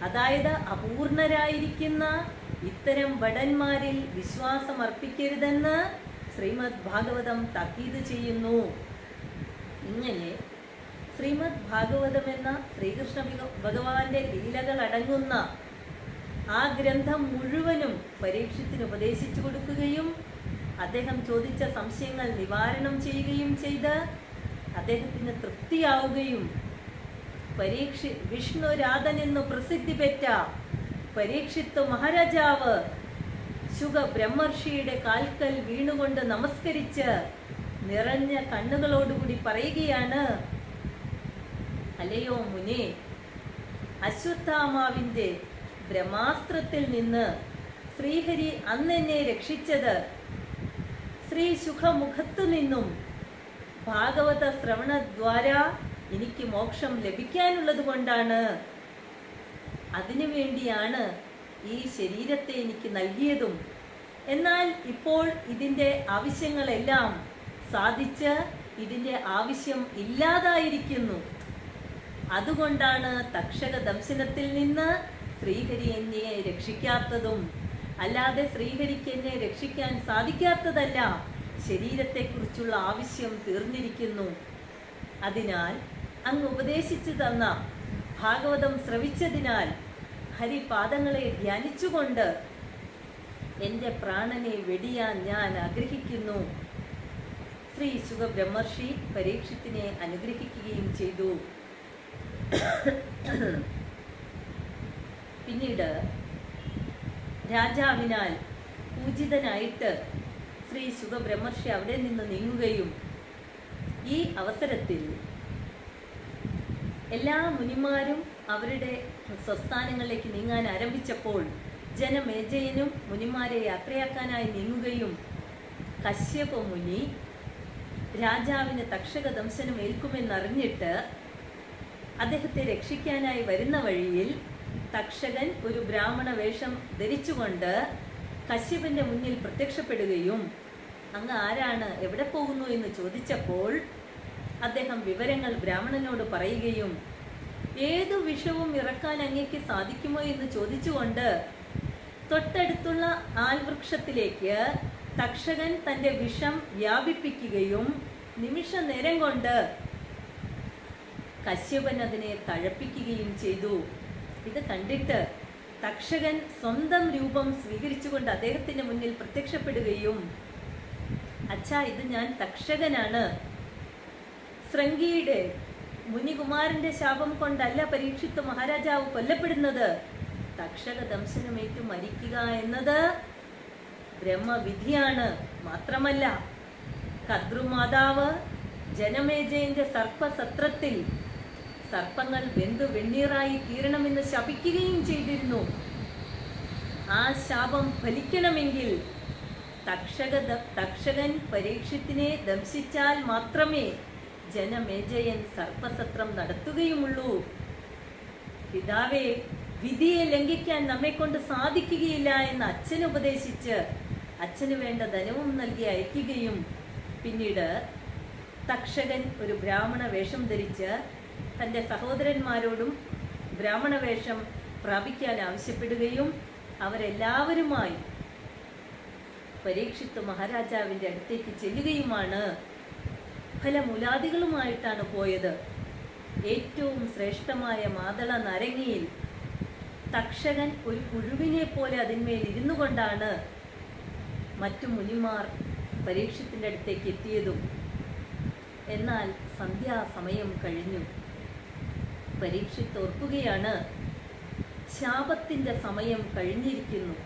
അതായത് അപൂർണരായിരിക്കുന്ന ഇത്തരം ഭടന്മാരിൽ വിശ്വാസം അർപ്പിക്കരുതെന്ന് ശ്രീമദ് ഭാഗവതം താക്കീത് ചെയ്യുന്നു. ഇങ്ങനെ ശ്രീമദ് ഭാഗവതം എന്ന ശ്രീകൃഷ്ണ ഭഗവാന്റെ ലീലകൾ അടങ്ങുന്ന ആ ഗ്രന്ഥം മുഴുവനും പരീക്ഷത്തിന് ഉപദേശിച്ചു കൊടുക്കുകയും അദ്ദേഹം ചോദിച്ച സംശയങ്ങൾ നിവാരണം ചെയ്യുകയും ചെയ്ത് അദ്ദേഹത്തിന് തൃപ്തിയാവുകയും വിഷ്ണുരാധൻ എന്ന് പ്രസിദ്ധി പെറ്റ പരീക്ഷിത്ത് മഹാരാജാവ് ശുഗ ബ്രഹ്മർഷിയുടെ കാൽക്കൽ വീണുകൊണ്ട് നമസ്കരിച്ച് നിറഞ്ഞ കണ്ണുകളോടുകൂടി പറയുകയാണ്, അല്ലയോ മുനെ, അശ്വത്ഥാമാവിൻ്റെ ബ്രഹ്മാസ്ത്രത്തിൽ നിന്ന് ശ്രീഹരി അന്നെന്നെ രക്ഷിച്ചത് ശ്രീ സുഖമുഖത്തു നിന്നും ഭാഗവത ശ്രവണദ്വാര എനിക്ക് മോക്ഷം ലഭിക്കാനുള്ളത് കൊണ്ടാണ്. അതിനുവേണ്ടിയാണ് ഈ ശരീരത്തെ എനിക്ക് നൽകിയതും. എന്നാൽ ഇപ്പോൾ ഇതിൻ്റെ ആവശ്യങ്ങളെല്ലാം സാധിച്ച് ഇതിൻ്റെ ആവശ്യം ഇല്ലാതായിരിക്കുന്നു. അതുകൊണ്ടാണ് തക്ഷക ദംശനത്തിൽ നിന്ന് ശ്രീഹരി എന്നെ രക്ഷിക്കാത്തതും. അല്ലാതെ ശ്രീഹരിക്ക് എന്നെ രക്ഷിക്കാൻ സാധിക്കാത്തതല്ല, ശരീരത്തെക്കുറിച്ചുള്ള ആവശ്യം തീർന്നിരിക്കുന്നു. അതിനാൽ അങ്ങ് ഉപദേശിച്ചു തന്ന ഭാഗവതം ശ്രവിച്ചതിനാൽ ഹരിപാദങ്ങളെ ധ്യാനിച്ചുകൊണ്ട് എൻ്റെ പ്രാണനെ വെടിയാൻ ഞാൻ ആഗ്രഹിക്കുന്നു. ശ്രീ ശുഗ ബ്രഹ്മർഷി പരീക്ഷത്തിനെ അനുഗ്രഹിക്കുകയും ചെയ്തു. പിന്നീട് രാജാവിനാൽ പൂജിതനായിട്ട് ശ്രീ ശുഗ ബ്രഹ്മർഷി അവിടെ നിന്ന് നീങ്ങുകയും ഈ അവസരത്തിൽ എല്ലാ മുനിമാരും അവരുടെ സ്വസ്ഥാനങ്ങളിലേക്ക് നീങ്ങാൻ ആരംഭിച്ചപ്പോൾ ജനമേജയനും മുനിമാരെ യാത്രയാക്കാനായി നീങ്ങുകയും കശ്യപ മുനി രാജാവിന് തക്ഷക ദംശനം ഏൽക്കുമെന്നറിഞ്ഞിട്ട് അദ്ദേഹത്തെ രക്ഷിക്കാനായി വരുന്ന വഴിയിൽ തക്ഷകൻ ഒരു ബ്രാഹ്മണ വേഷം ധരിച്ചുകൊണ്ട് കശ്യപന്റെ മുന്നിൽ പ്രത്യക്ഷപ്പെടുകയും അങ്ങ് ആരാണ്, എവിടെ പോകുന്നു എന്ന് ചോദിച്ചപ്പോൾ അദ്ദേഹം വിവരങ്ങൾ ബ്രാഹ്മണനോട് പറയുകയും ഏതു വിഷവും ഇറക്കാൻ അങ്ങേക്ക് സാധിക്കുമോ എന്ന് ചോദിച്ചുകൊണ്ട് തൊട്ടടുത്തുള്ള ആൽവൃക്ഷത്തിലേക്ക് തക്ഷകൻ തൻ്റെ വിഷം വ്യാപിപ്പിക്കുകയും നിമിഷ നേരം കൊണ്ട് കശ്യപൻ അതിനെ തഴപ്പിക്കുകയും ചെയ്തു. ഇത് കണ്ടിട്ട് തക്ഷകൻ സ്വന്തം രൂപം സ്വീകരിച്ചുകൊണ്ട് അദ്ദേഹത്തിന്റെ മുന്നിൽ പ്രത്യക്ഷപ്പെടുകയും, അച്ഛാ, ഇത് ഞാൻ തക്ഷകനാണ്. ശൃംഗിയുടെ മുനികുമാരന്റെ ശാപം കൊണ്ടല്ല പരീക്ഷിത്ത് മഹാരാജാവ് കൊല്ലപ്പെടുന്നത്. തക്ഷക ദംശനമേറ്റു മരിക്കുക എന്നത് ബ്രഹ്മവിധിയാണ്. മാത്രമല്ല, കദ്രുമാതാവ് ജനമേജയന്റെ സർപ്പസത്രത്തിൽ സർപ്പങ്ങൾ വെന്തു വെണ്ണീറായി തീരണമെന്ന് ശപിക്കുകയും ചെയ്തിരുന്നു. ആ ശാപം ഫലിക്കണമെങ്കിൽ തക്ഷകൻ പരീക്ഷത്തിനെ ദംശിച്ചാൽ മാത്രമേ ജനമേജയൻ സർപ്പസത്രം നടത്തുകയുമുള്ളൂ. പിതാവേ, വിധിയെ ലംഘിക്കാൻ നമ്മെക്കൊണ്ട് സാധിക്കുകയില്ല എന്ന് അച്ഛന് ഉപദേശിച്ച് അച്ഛന് വേണ്ട ധനവും നൽകി അയക്കുകയും പിന്നീട് തക്ഷകൻ ഒരു ബ്രാഹ്മണ വേഷം ധരിച്ച് തൻ്റെ സഹോദരന്മാരോടും ബ്രാഹ്മണ വേഷം പ്രാപിക്കാൻ ആവശ്യപ്പെടുകയും അവരെല്ലാവരുമായി പരീക്ഷിത്ത് മഹാരാജാവിൻ്റെ അടുത്തേക്ക് ചെല്ലുകയുമാണ്. ഫലമൂലാദികളുമായിട്ടാണ് പോയത്. ഏറ്റവും ശ്രേഷ്ഠമായ മാതള നാരങ്ങയിൽ തക്ഷകൻ ഒരു പുഴുവിനെ പോലെ അതിന്മേൽ ഇരുന്നു കൊണ്ടാണ് മറ്റു മുനിമാർ പരീക്ഷത്തിൻ്റെ അടുത്തേക്ക് എത്തിയതും. എന്നാൽ സന്ധ്യാസമയം കഴിഞ്ഞു. പരീക്ഷിത്ത് ഓർക്കുകയാണ്, ശാപത്തിൻ്റെ സമയം കഴിഞ്ഞിരിക്കുന്നു.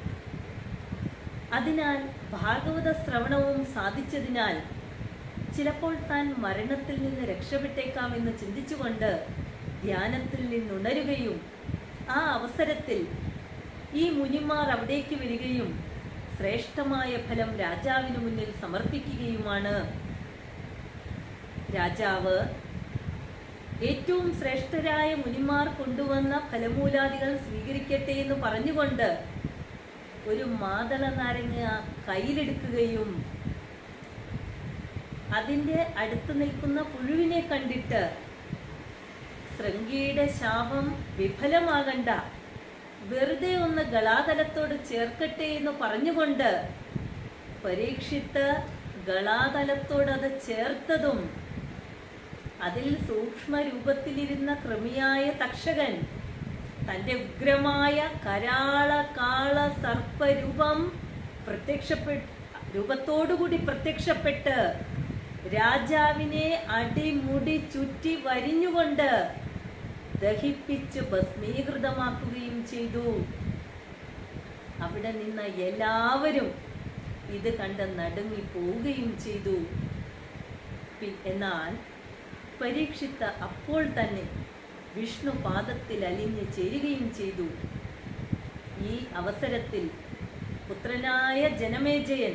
അതിനാൽ ഭാഗവത ശ്രവണവും സാധിച്ചതിനാൽ ചിലപ്പോൾ താൻ മരണത്തിൽ നിന്ന് രക്ഷപ്പെട്ടേക്കാമെന്ന് ചിന്തിച്ചുകൊണ്ട് ധ്യാനത്തിൽ നിന്നുണരുകയും ആ അവസരത്തിൽ ഈ മുനിമാർ അവിടേക്ക് വരികയും ശ്രേഷ്ഠമായ ഫലം രാജാവിന് മുന്നിൽ സമർപ്പിക്കുകയുമാണ്. രാജാവ് ഏറ്റവും ശ്രേഷ്ഠരായ മുനിമാർ കൊണ്ടുവന്ന ഫലമൂലാദികൾ സ്വീകരിക്കട്ടെ എന്ന് പറഞ്ഞുകൊണ്ട് ഒരു മാതള നാരങ്ങ കയ്യിലെടുക്കുകയും അതിൻ്റെ അടുത്ത് നിൽക്കുന്ന പുഴുവിനെ കണ്ടിട്ട് ശൃംഗിയുടെ ശാപം വിഫലമാകണ്ട, വെറുതെ ഒന്ന് ഗളാതലത്തോട് ചേർക്കട്ടെ എന്ന് പറഞ്ഞുകൊണ്ട് പരീക്ഷിത്ത് ഗളാതലത്തോട് അത് ചേർത്തതും അതിൽ സൂക്ഷ്മ രൂപത്തിലിരുന്ന കൃമിയായ തക്ഷകൻ തൻ്റെ ഉഗ്രമായ കരാള കാള സർപ്പരൂപം രൂപത്തോടുകൂടി പ്രത്യക്ഷപ്പെട്ട് രാജാവിനെ അടിമുടി ചുറ്റി വരിഞ്ഞുകൊണ്ട് ദഹിപ്പിച്ച് ഭസ്മീകൃതമാക്കുകയും ചെയ്തു. അവിടെ നിന്ന് എല്ലാവരും ഇത് കണ്ട് നടുങ്ങി പോവുകയും ചെയ്തു. എന്നാൽ പരീക്ഷിത്ത് അപ്പോൾ തന്നെ വിഷ്ണു പാദത്തിൽ അലിഞ്ഞു ചേരുകയും ചെയ്തു. ഈ അവസരത്തിൽ പുത്രനായ ജനമേജയൻ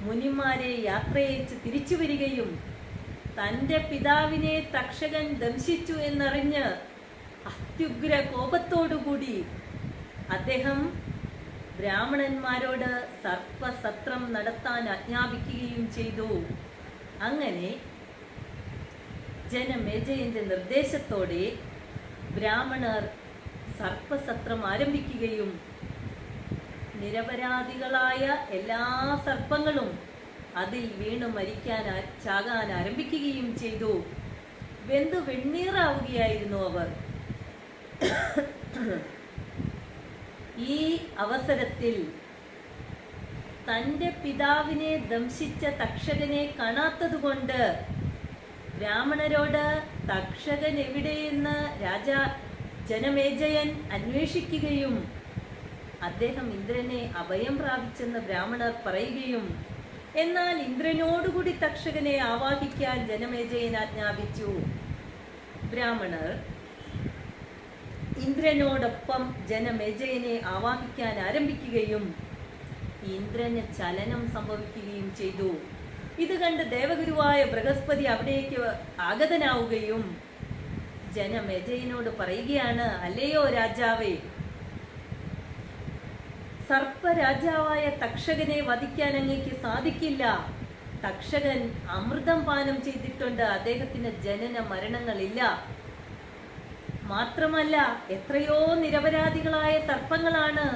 മുനിമാരെ യാത്രയച്ച് തിരിച്ചു വരികയും തൻ്റെ പിതാവിനെ തക്ഷകൻ ദംശിച്ചു എന്നറിഞ്ഞ് അത്യുഗ്ര കോപത്തോടുകൂടി അദ്ദേഹം ബ്രാഹ്മണന്മാരോട് സർപ്പസത്രം നടത്താൻ ആജ്ഞാപിക്കുകയും ചെയ്തു. അങ്ങനെ ജനമേജയന്റെ നിർദ്ദേശത്തോടെ ബ്രാഹ്മണർ സർപ്പസത്രം ആരംഭിക്കുകയും നിരപരാധികളായ എല്ലാ സർപ്പങ്ങളും അതിൽ വീണു ചാകാൻ ആരംഭിക്കുകയും ചെയ്തു. വെന്തു വെണ്ണീറാവുകയായിരുന്നു അവർ. ഈ അവസരത്തിൽ തൻ്റെ പിതാവിനെ ദംശിച്ച തക്ഷകനെ കാണാത്തതുകൊണ്ട് ബ്രാഹ്മണരോട് തക്ഷകൻ എവിടെയെന്ന് ജനമേജയൻ അന്വേഷിക്കുകയും അദ്ദേഹം ഇന്ദ്രനെ അഭയം പ്രാപിച്ചെന്ന് ബ്രാഹ്മണർ പറയുകയും എന്നാൽ ഇന്ദ്രനോടുകൂടി തക്ഷകനെ ആവാഹിക്കാൻ ജനമേജയൻ ആജ്ഞാപിച്ചു. ബ്രാഹ്മണർ ഇന്ദ്രനോടൊപ്പം ജനമേജയനെ ആവാഹിക്കാൻ ആരംഭിക്കുകയും ഇന്ദ്രന് ചലനം സംഭവിക്കുകയും ചെയ്തു. ഇത് കണ്ട് ദേവഗുരുവായ ബൃഹസ്പതി അവിടേക്ക് ആഗതനാവുകയും ജനമേജയനോട് പറയുകയാണ്, അല്ലയോ രാജാവേ, സർപ്പരാജാവായ തക്ഷകനെ വധിക്കാൻ അങ്ങേക്ക് സാധിക്കില്ല. തക്ഷകൻ അമൃതം പാനം ചെയ്തിട്ടുണ്ട്. അദ്ദേഹത്തിന് ജനന മരണങ്ങളില്ല. മാത്രമല്ല എത്രയോ നിരപരാധികളായ സർപ്പങ്ങളാണ്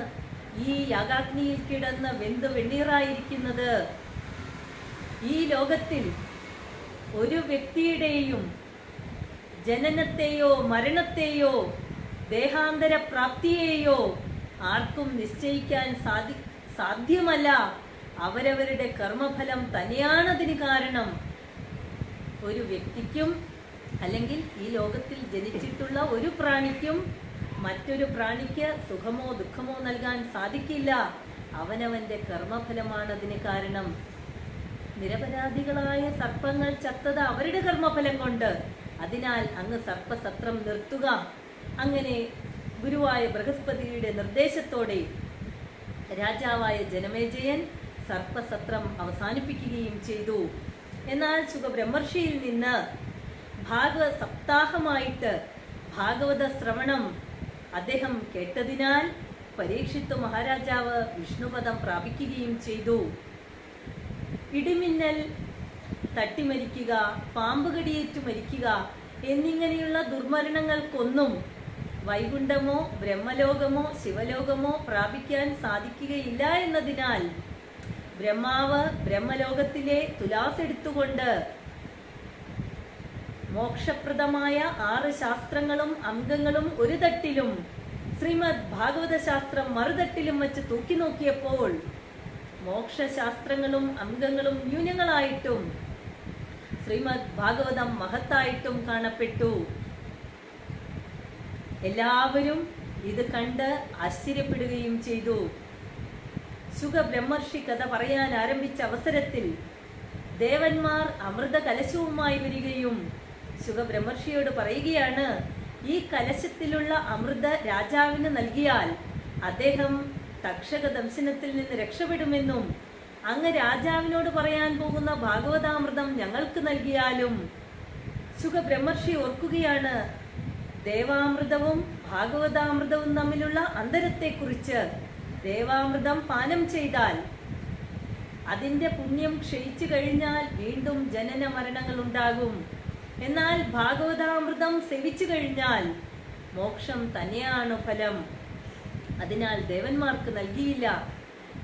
ഈ യാഗാഗ്നിയിൽ കിടന്ന് വെന്ത് വെണ്ണീറായിരിക്കുന്നത്. ഈ ലോകത്തിൽ ഒരു വ്യക്തിയുടെയും ജനനത്തെയോ മരണത്തെയോ ദേഹാന്തര പ്രാപ്തിയെയോ ആർക്കും നിശ്ചയിക്കാൻ സാധ്യമല്ല. അവരവരുടെ കർമ്മഫലം തന്നെയാണതിന് കാരണം. ഒരു വ്യക്തിക്കും അല്ലെങ്കിൽ ഈ ലോകത്തിൽ ജനിച്ചിട്ടുള്ള ഒരു പ്രാണിക്കും മറ്റൊരു പ്രാണിക്ക് സുഖമോ ദുഃഖമോ നൽകാൻ സാധിക്കില്ല. അവനവന്റെ കർമ്മഫലമാണ് അതിന് കാരണം. നിരപരാധികളായ സർപ്പങ്ങൾ ചത്തത് അവരുടെ കർമ്മഫലം കൊണ്ട്. അതിനാൽ അങ്ങ് സർപ്പസത്രം നിർത്തുക. അങ്ങനെ ഗുരുവായ ബൃഹസ്പതിയുടെ നിർദ്ദേശത്തോടെ രാജാവായ ജനമേജയൻ സർപ്പസത്രം അവസാനിപ്പിക്കുകയും ചെയ്തു. എന്നാൽ സുഖബ്രഹ്മർഷിയിൽ നിന്ന് സപ്താഹമായിട്ട് ഭാഗവത ശ്രവണം അദ്ദേഹം കേട്ടതിനാൽ പരീക്ഷിത്ത് മഹാരാജാവ് വിഷ്ണുപദം പ്രാപിക്കുകയും ചെയ്തു. ഇടിമിന്നൽ തട്ടിമരിക്കുക, പാമ്പ് കടിയേറ്റു മരിക്കുക എന്നിങ്ങനെയുള്ള ദുർമരണങ്ങൾക്കൊന്നും വൈകുണ്ഠമോ ബ്രഹ്മലോകമോ ശിവലോകമോ പ്രാപിക്കാൻ സാധിക്കുകയില്ല എന്നതിനാൽ ബ്രഹ്മാവ് ബ്രഹ്മലോകത്തിലെ തുലാസ് എടുത്തുകൊണ്ട് മോക്ഷപ്രദമായ 6 ശാസ്ത്രങ്ങളും അംഗങ്ങളും ഒരു തട്ടിലും ശ്രീമദ് ഭാഗവത ശാസ്ത്രം മറുതട്ടിലും വെച്ച് തൂക്കി നോക്കിയപ്പോൾ മോക്ഷശാസ്ത്രങ്ങളും അംഗങ്ങളും ന്യൂനങ്ങളായിട്ടും ശ്രീമദ് ഭാഗവതം മഹത്തായിട്ടും കാണപ്പെട്ടു. എല്ലാവരും ഇത് കണ്ട് ആശ്ചര്യപ്പെടുകയും ചെയ്തു. ശുകബ്രഹ്മർഷി കഥ പറയാൻ ആരംഭിച്ച അവസരത്തിൽ ദേവന്മാർ അമൃത കലശവുമായി വരികയും ശുകബ്രഹ്മർഷിയോട് പറയുകയാണ്, ഈ കലശത്തിലുള്ള അമൃത രാജാവിന് നൽകിയാൽ അദ്ദേഹം തക്ഷക ദംശനത്തിൽ നിന്ന് രക്ഷപ്പെടുമെന്നും അങ്ങ് രാജാവിനോട് പറയാൻ പോകുന്ന ഭാഗവതാമൃതം ഞങ്ങൾക്ക് നൽകിയാലും. ശുകബ്രഹ്മർഷി ഓർക്കുകയാണ് ദേവാമൃതവും ഭാഗവതാമൃതവും തമ്മിലുള്ള അന്തരത്തെക്കുറിച്ച്. ദേവാമൃതം പാനം ചെയ്താൽ അതിന്റെ പുണ്യം ക്ഷയിച്ചു കഴിഞ്ഞാൽ വീണ്ടും ജനന മരണങ്ങൾ ഉണ്ടാകും. എന്നാൽ ഭാഗവതാമൃതം സേവിച്ചു കഴിഞ്ഞാൽ മോക്ഷം തന്നെയാണ് ഫലം. അതിനാൽ ദേവന്മാർക്ക് നൽകിയില്ല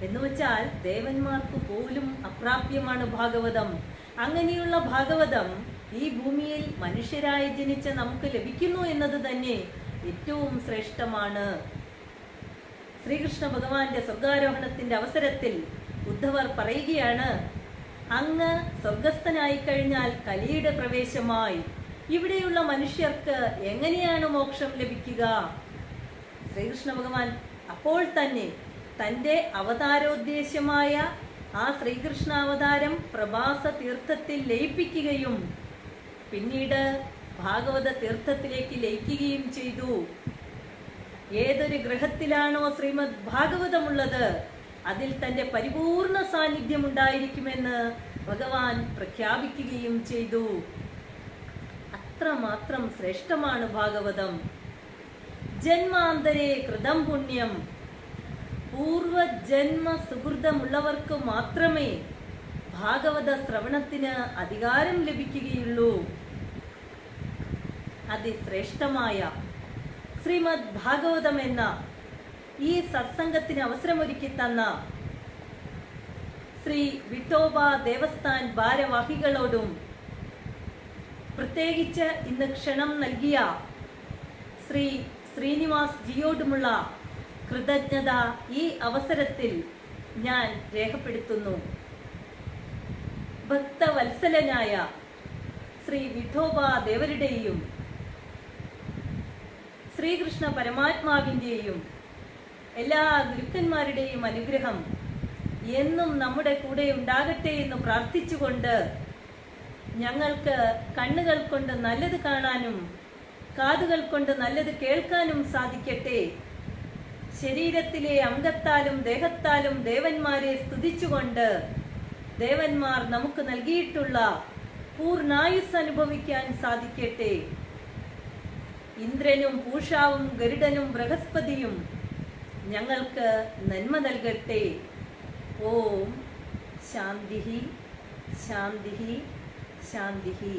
എന്ന് വെച്ചാൽ ദേവന്മാർക്ക് പോലും അപ്രാപ്യമാണ് ഭാഗവതം. അങ്ങനെയുള്ള ഭാഗവതം ഈ ഭൂമിയിൽ മനുഷ്യരായി ജനിച്ച നമുക്ക് ലഭിക്കുന്നു എന്നത് തന്നെ ഏറ്റവും ശ്രേഷ്ഠമാണ്. ശ്രീകൃഷ്ണ ഭഗവാന്റെ സ്വർഗാരോഹണത്തിന്റെ അവസരത്തിൽ ഉദ്ധവർ പറയുകയാണ്, അങ്ങ് സ്വർഗസ്ഥനായി കഴിഞ്ഞാൽ കലിയുടെ പ്രവേശമായി. ഇവിടെയുള്ള മനുഷ്യർക്ക് എങ്ങനെയാണ് മോക്ഷം ലഭിക്കുക? ശ്രീകൃഷ്ണ ഭഗവാൻ അപ്പോൾ തന്നെ തന്റെ അവതാരോദ്ദേശമായ ആ ശ്രീകൃഷ്ണാവതാരം പ്രഭാസ തീർത്ഥത്തിൽ ലയിപ്പിക്കുകയും പിന്നീട് ഭാഗവത തീർത്ഥത്തിലേക്ക് ലയിക്കുകയും ചെയ്തു. ഏതൊരു ഗ്രഹത്തിലാണോ ശ്രീമദ് ഭാഗവതമുള്ളത് അതിൽ തന്റെ പരിപൂർണ സാന്നിധ്യം ഉണ്ടായിരിക്കുമെന്ന് ഭഗവാൻ പ്രഖ്യാപിക്കുകയും ചെയ്തു. അത്രമാത്രം ശ്രേഷ്ഠമാണ് ഭാഗവതം. ജന്മാന്തരേ കൃതം പുണ്യം, പൂർവജന്മ സുഹൃതമുള്ളവർക്ക് മാത്രമേ ഭാഗവത ശ്രവണത്തിന് അധികാരം ലഭിക്കുകയുള്ളൂ. അതിശ്രേഷ്ഠമായ ശ്രീമദ് ഭാഗവതം എന്ന ഈ സത്സംഗത്തിന് അവസരമൊരുക്കി തന്ന ശ്രീ വിഠോബ ദേവസ്ഥാൻ ഭാരവാഹികളോടും പ്രത്യേകിച്ച് ഇന്ന് ക്ഷണം നൽകിയ ശ്രീ ശ്രീനിവാസ് ജിയോടുമുള്ള കൃതജ്ഞത ഈ അവസരത്തിൽ ഞാൻ രേഖപ്പെടുത്തുന്നു. ഭക്തവത്സലനായ ശ്രീ വിഠോബ ദേവരുടെയും ശ്രീകൃഷ്ണ പരമാത്മാവിൻ്റെയും എല്ലാ ഗുരുക്കന്മാരുടെയും അനുഗ്രഹം എന്നും നമ്മുടെ കൂടെ ഉണ്ടാകട്ടെ എന്ന് പ്രാർത്ഥിച്ചുകൊണ്ട് ഞങ്ങൾക്ക് കണ്ണുകൾ കൊണ്ട് നല്ലത് കാണാനും കാതുകൾ കൊണ്ട് നല്ലത് കേൾക്കാനും സാധിക്കട്ടെ. ശരീരത്തിലെ അംഗത്താലും ദേഹത്താലും ദേവന്മാരെ സ്തുതിച്ചുകൊണ്ട് ദേവന്മാർ നമുക്ക് നൽകിയിട്ടുള്ള പൂർണ്ണായുസ് അനുഭവിക്കാൻ സാധിക്കട്ടെ. ഇന്ദ്രനും പൂഷാവും ഗരുഡനും ബൃഹസ്പതിയും ഞങ്ങൾക്ക് നന്മ നൽകട്ടെ. ഓം ശാന്തിഹി ശാന്തിഹി ശാന്തിഹി.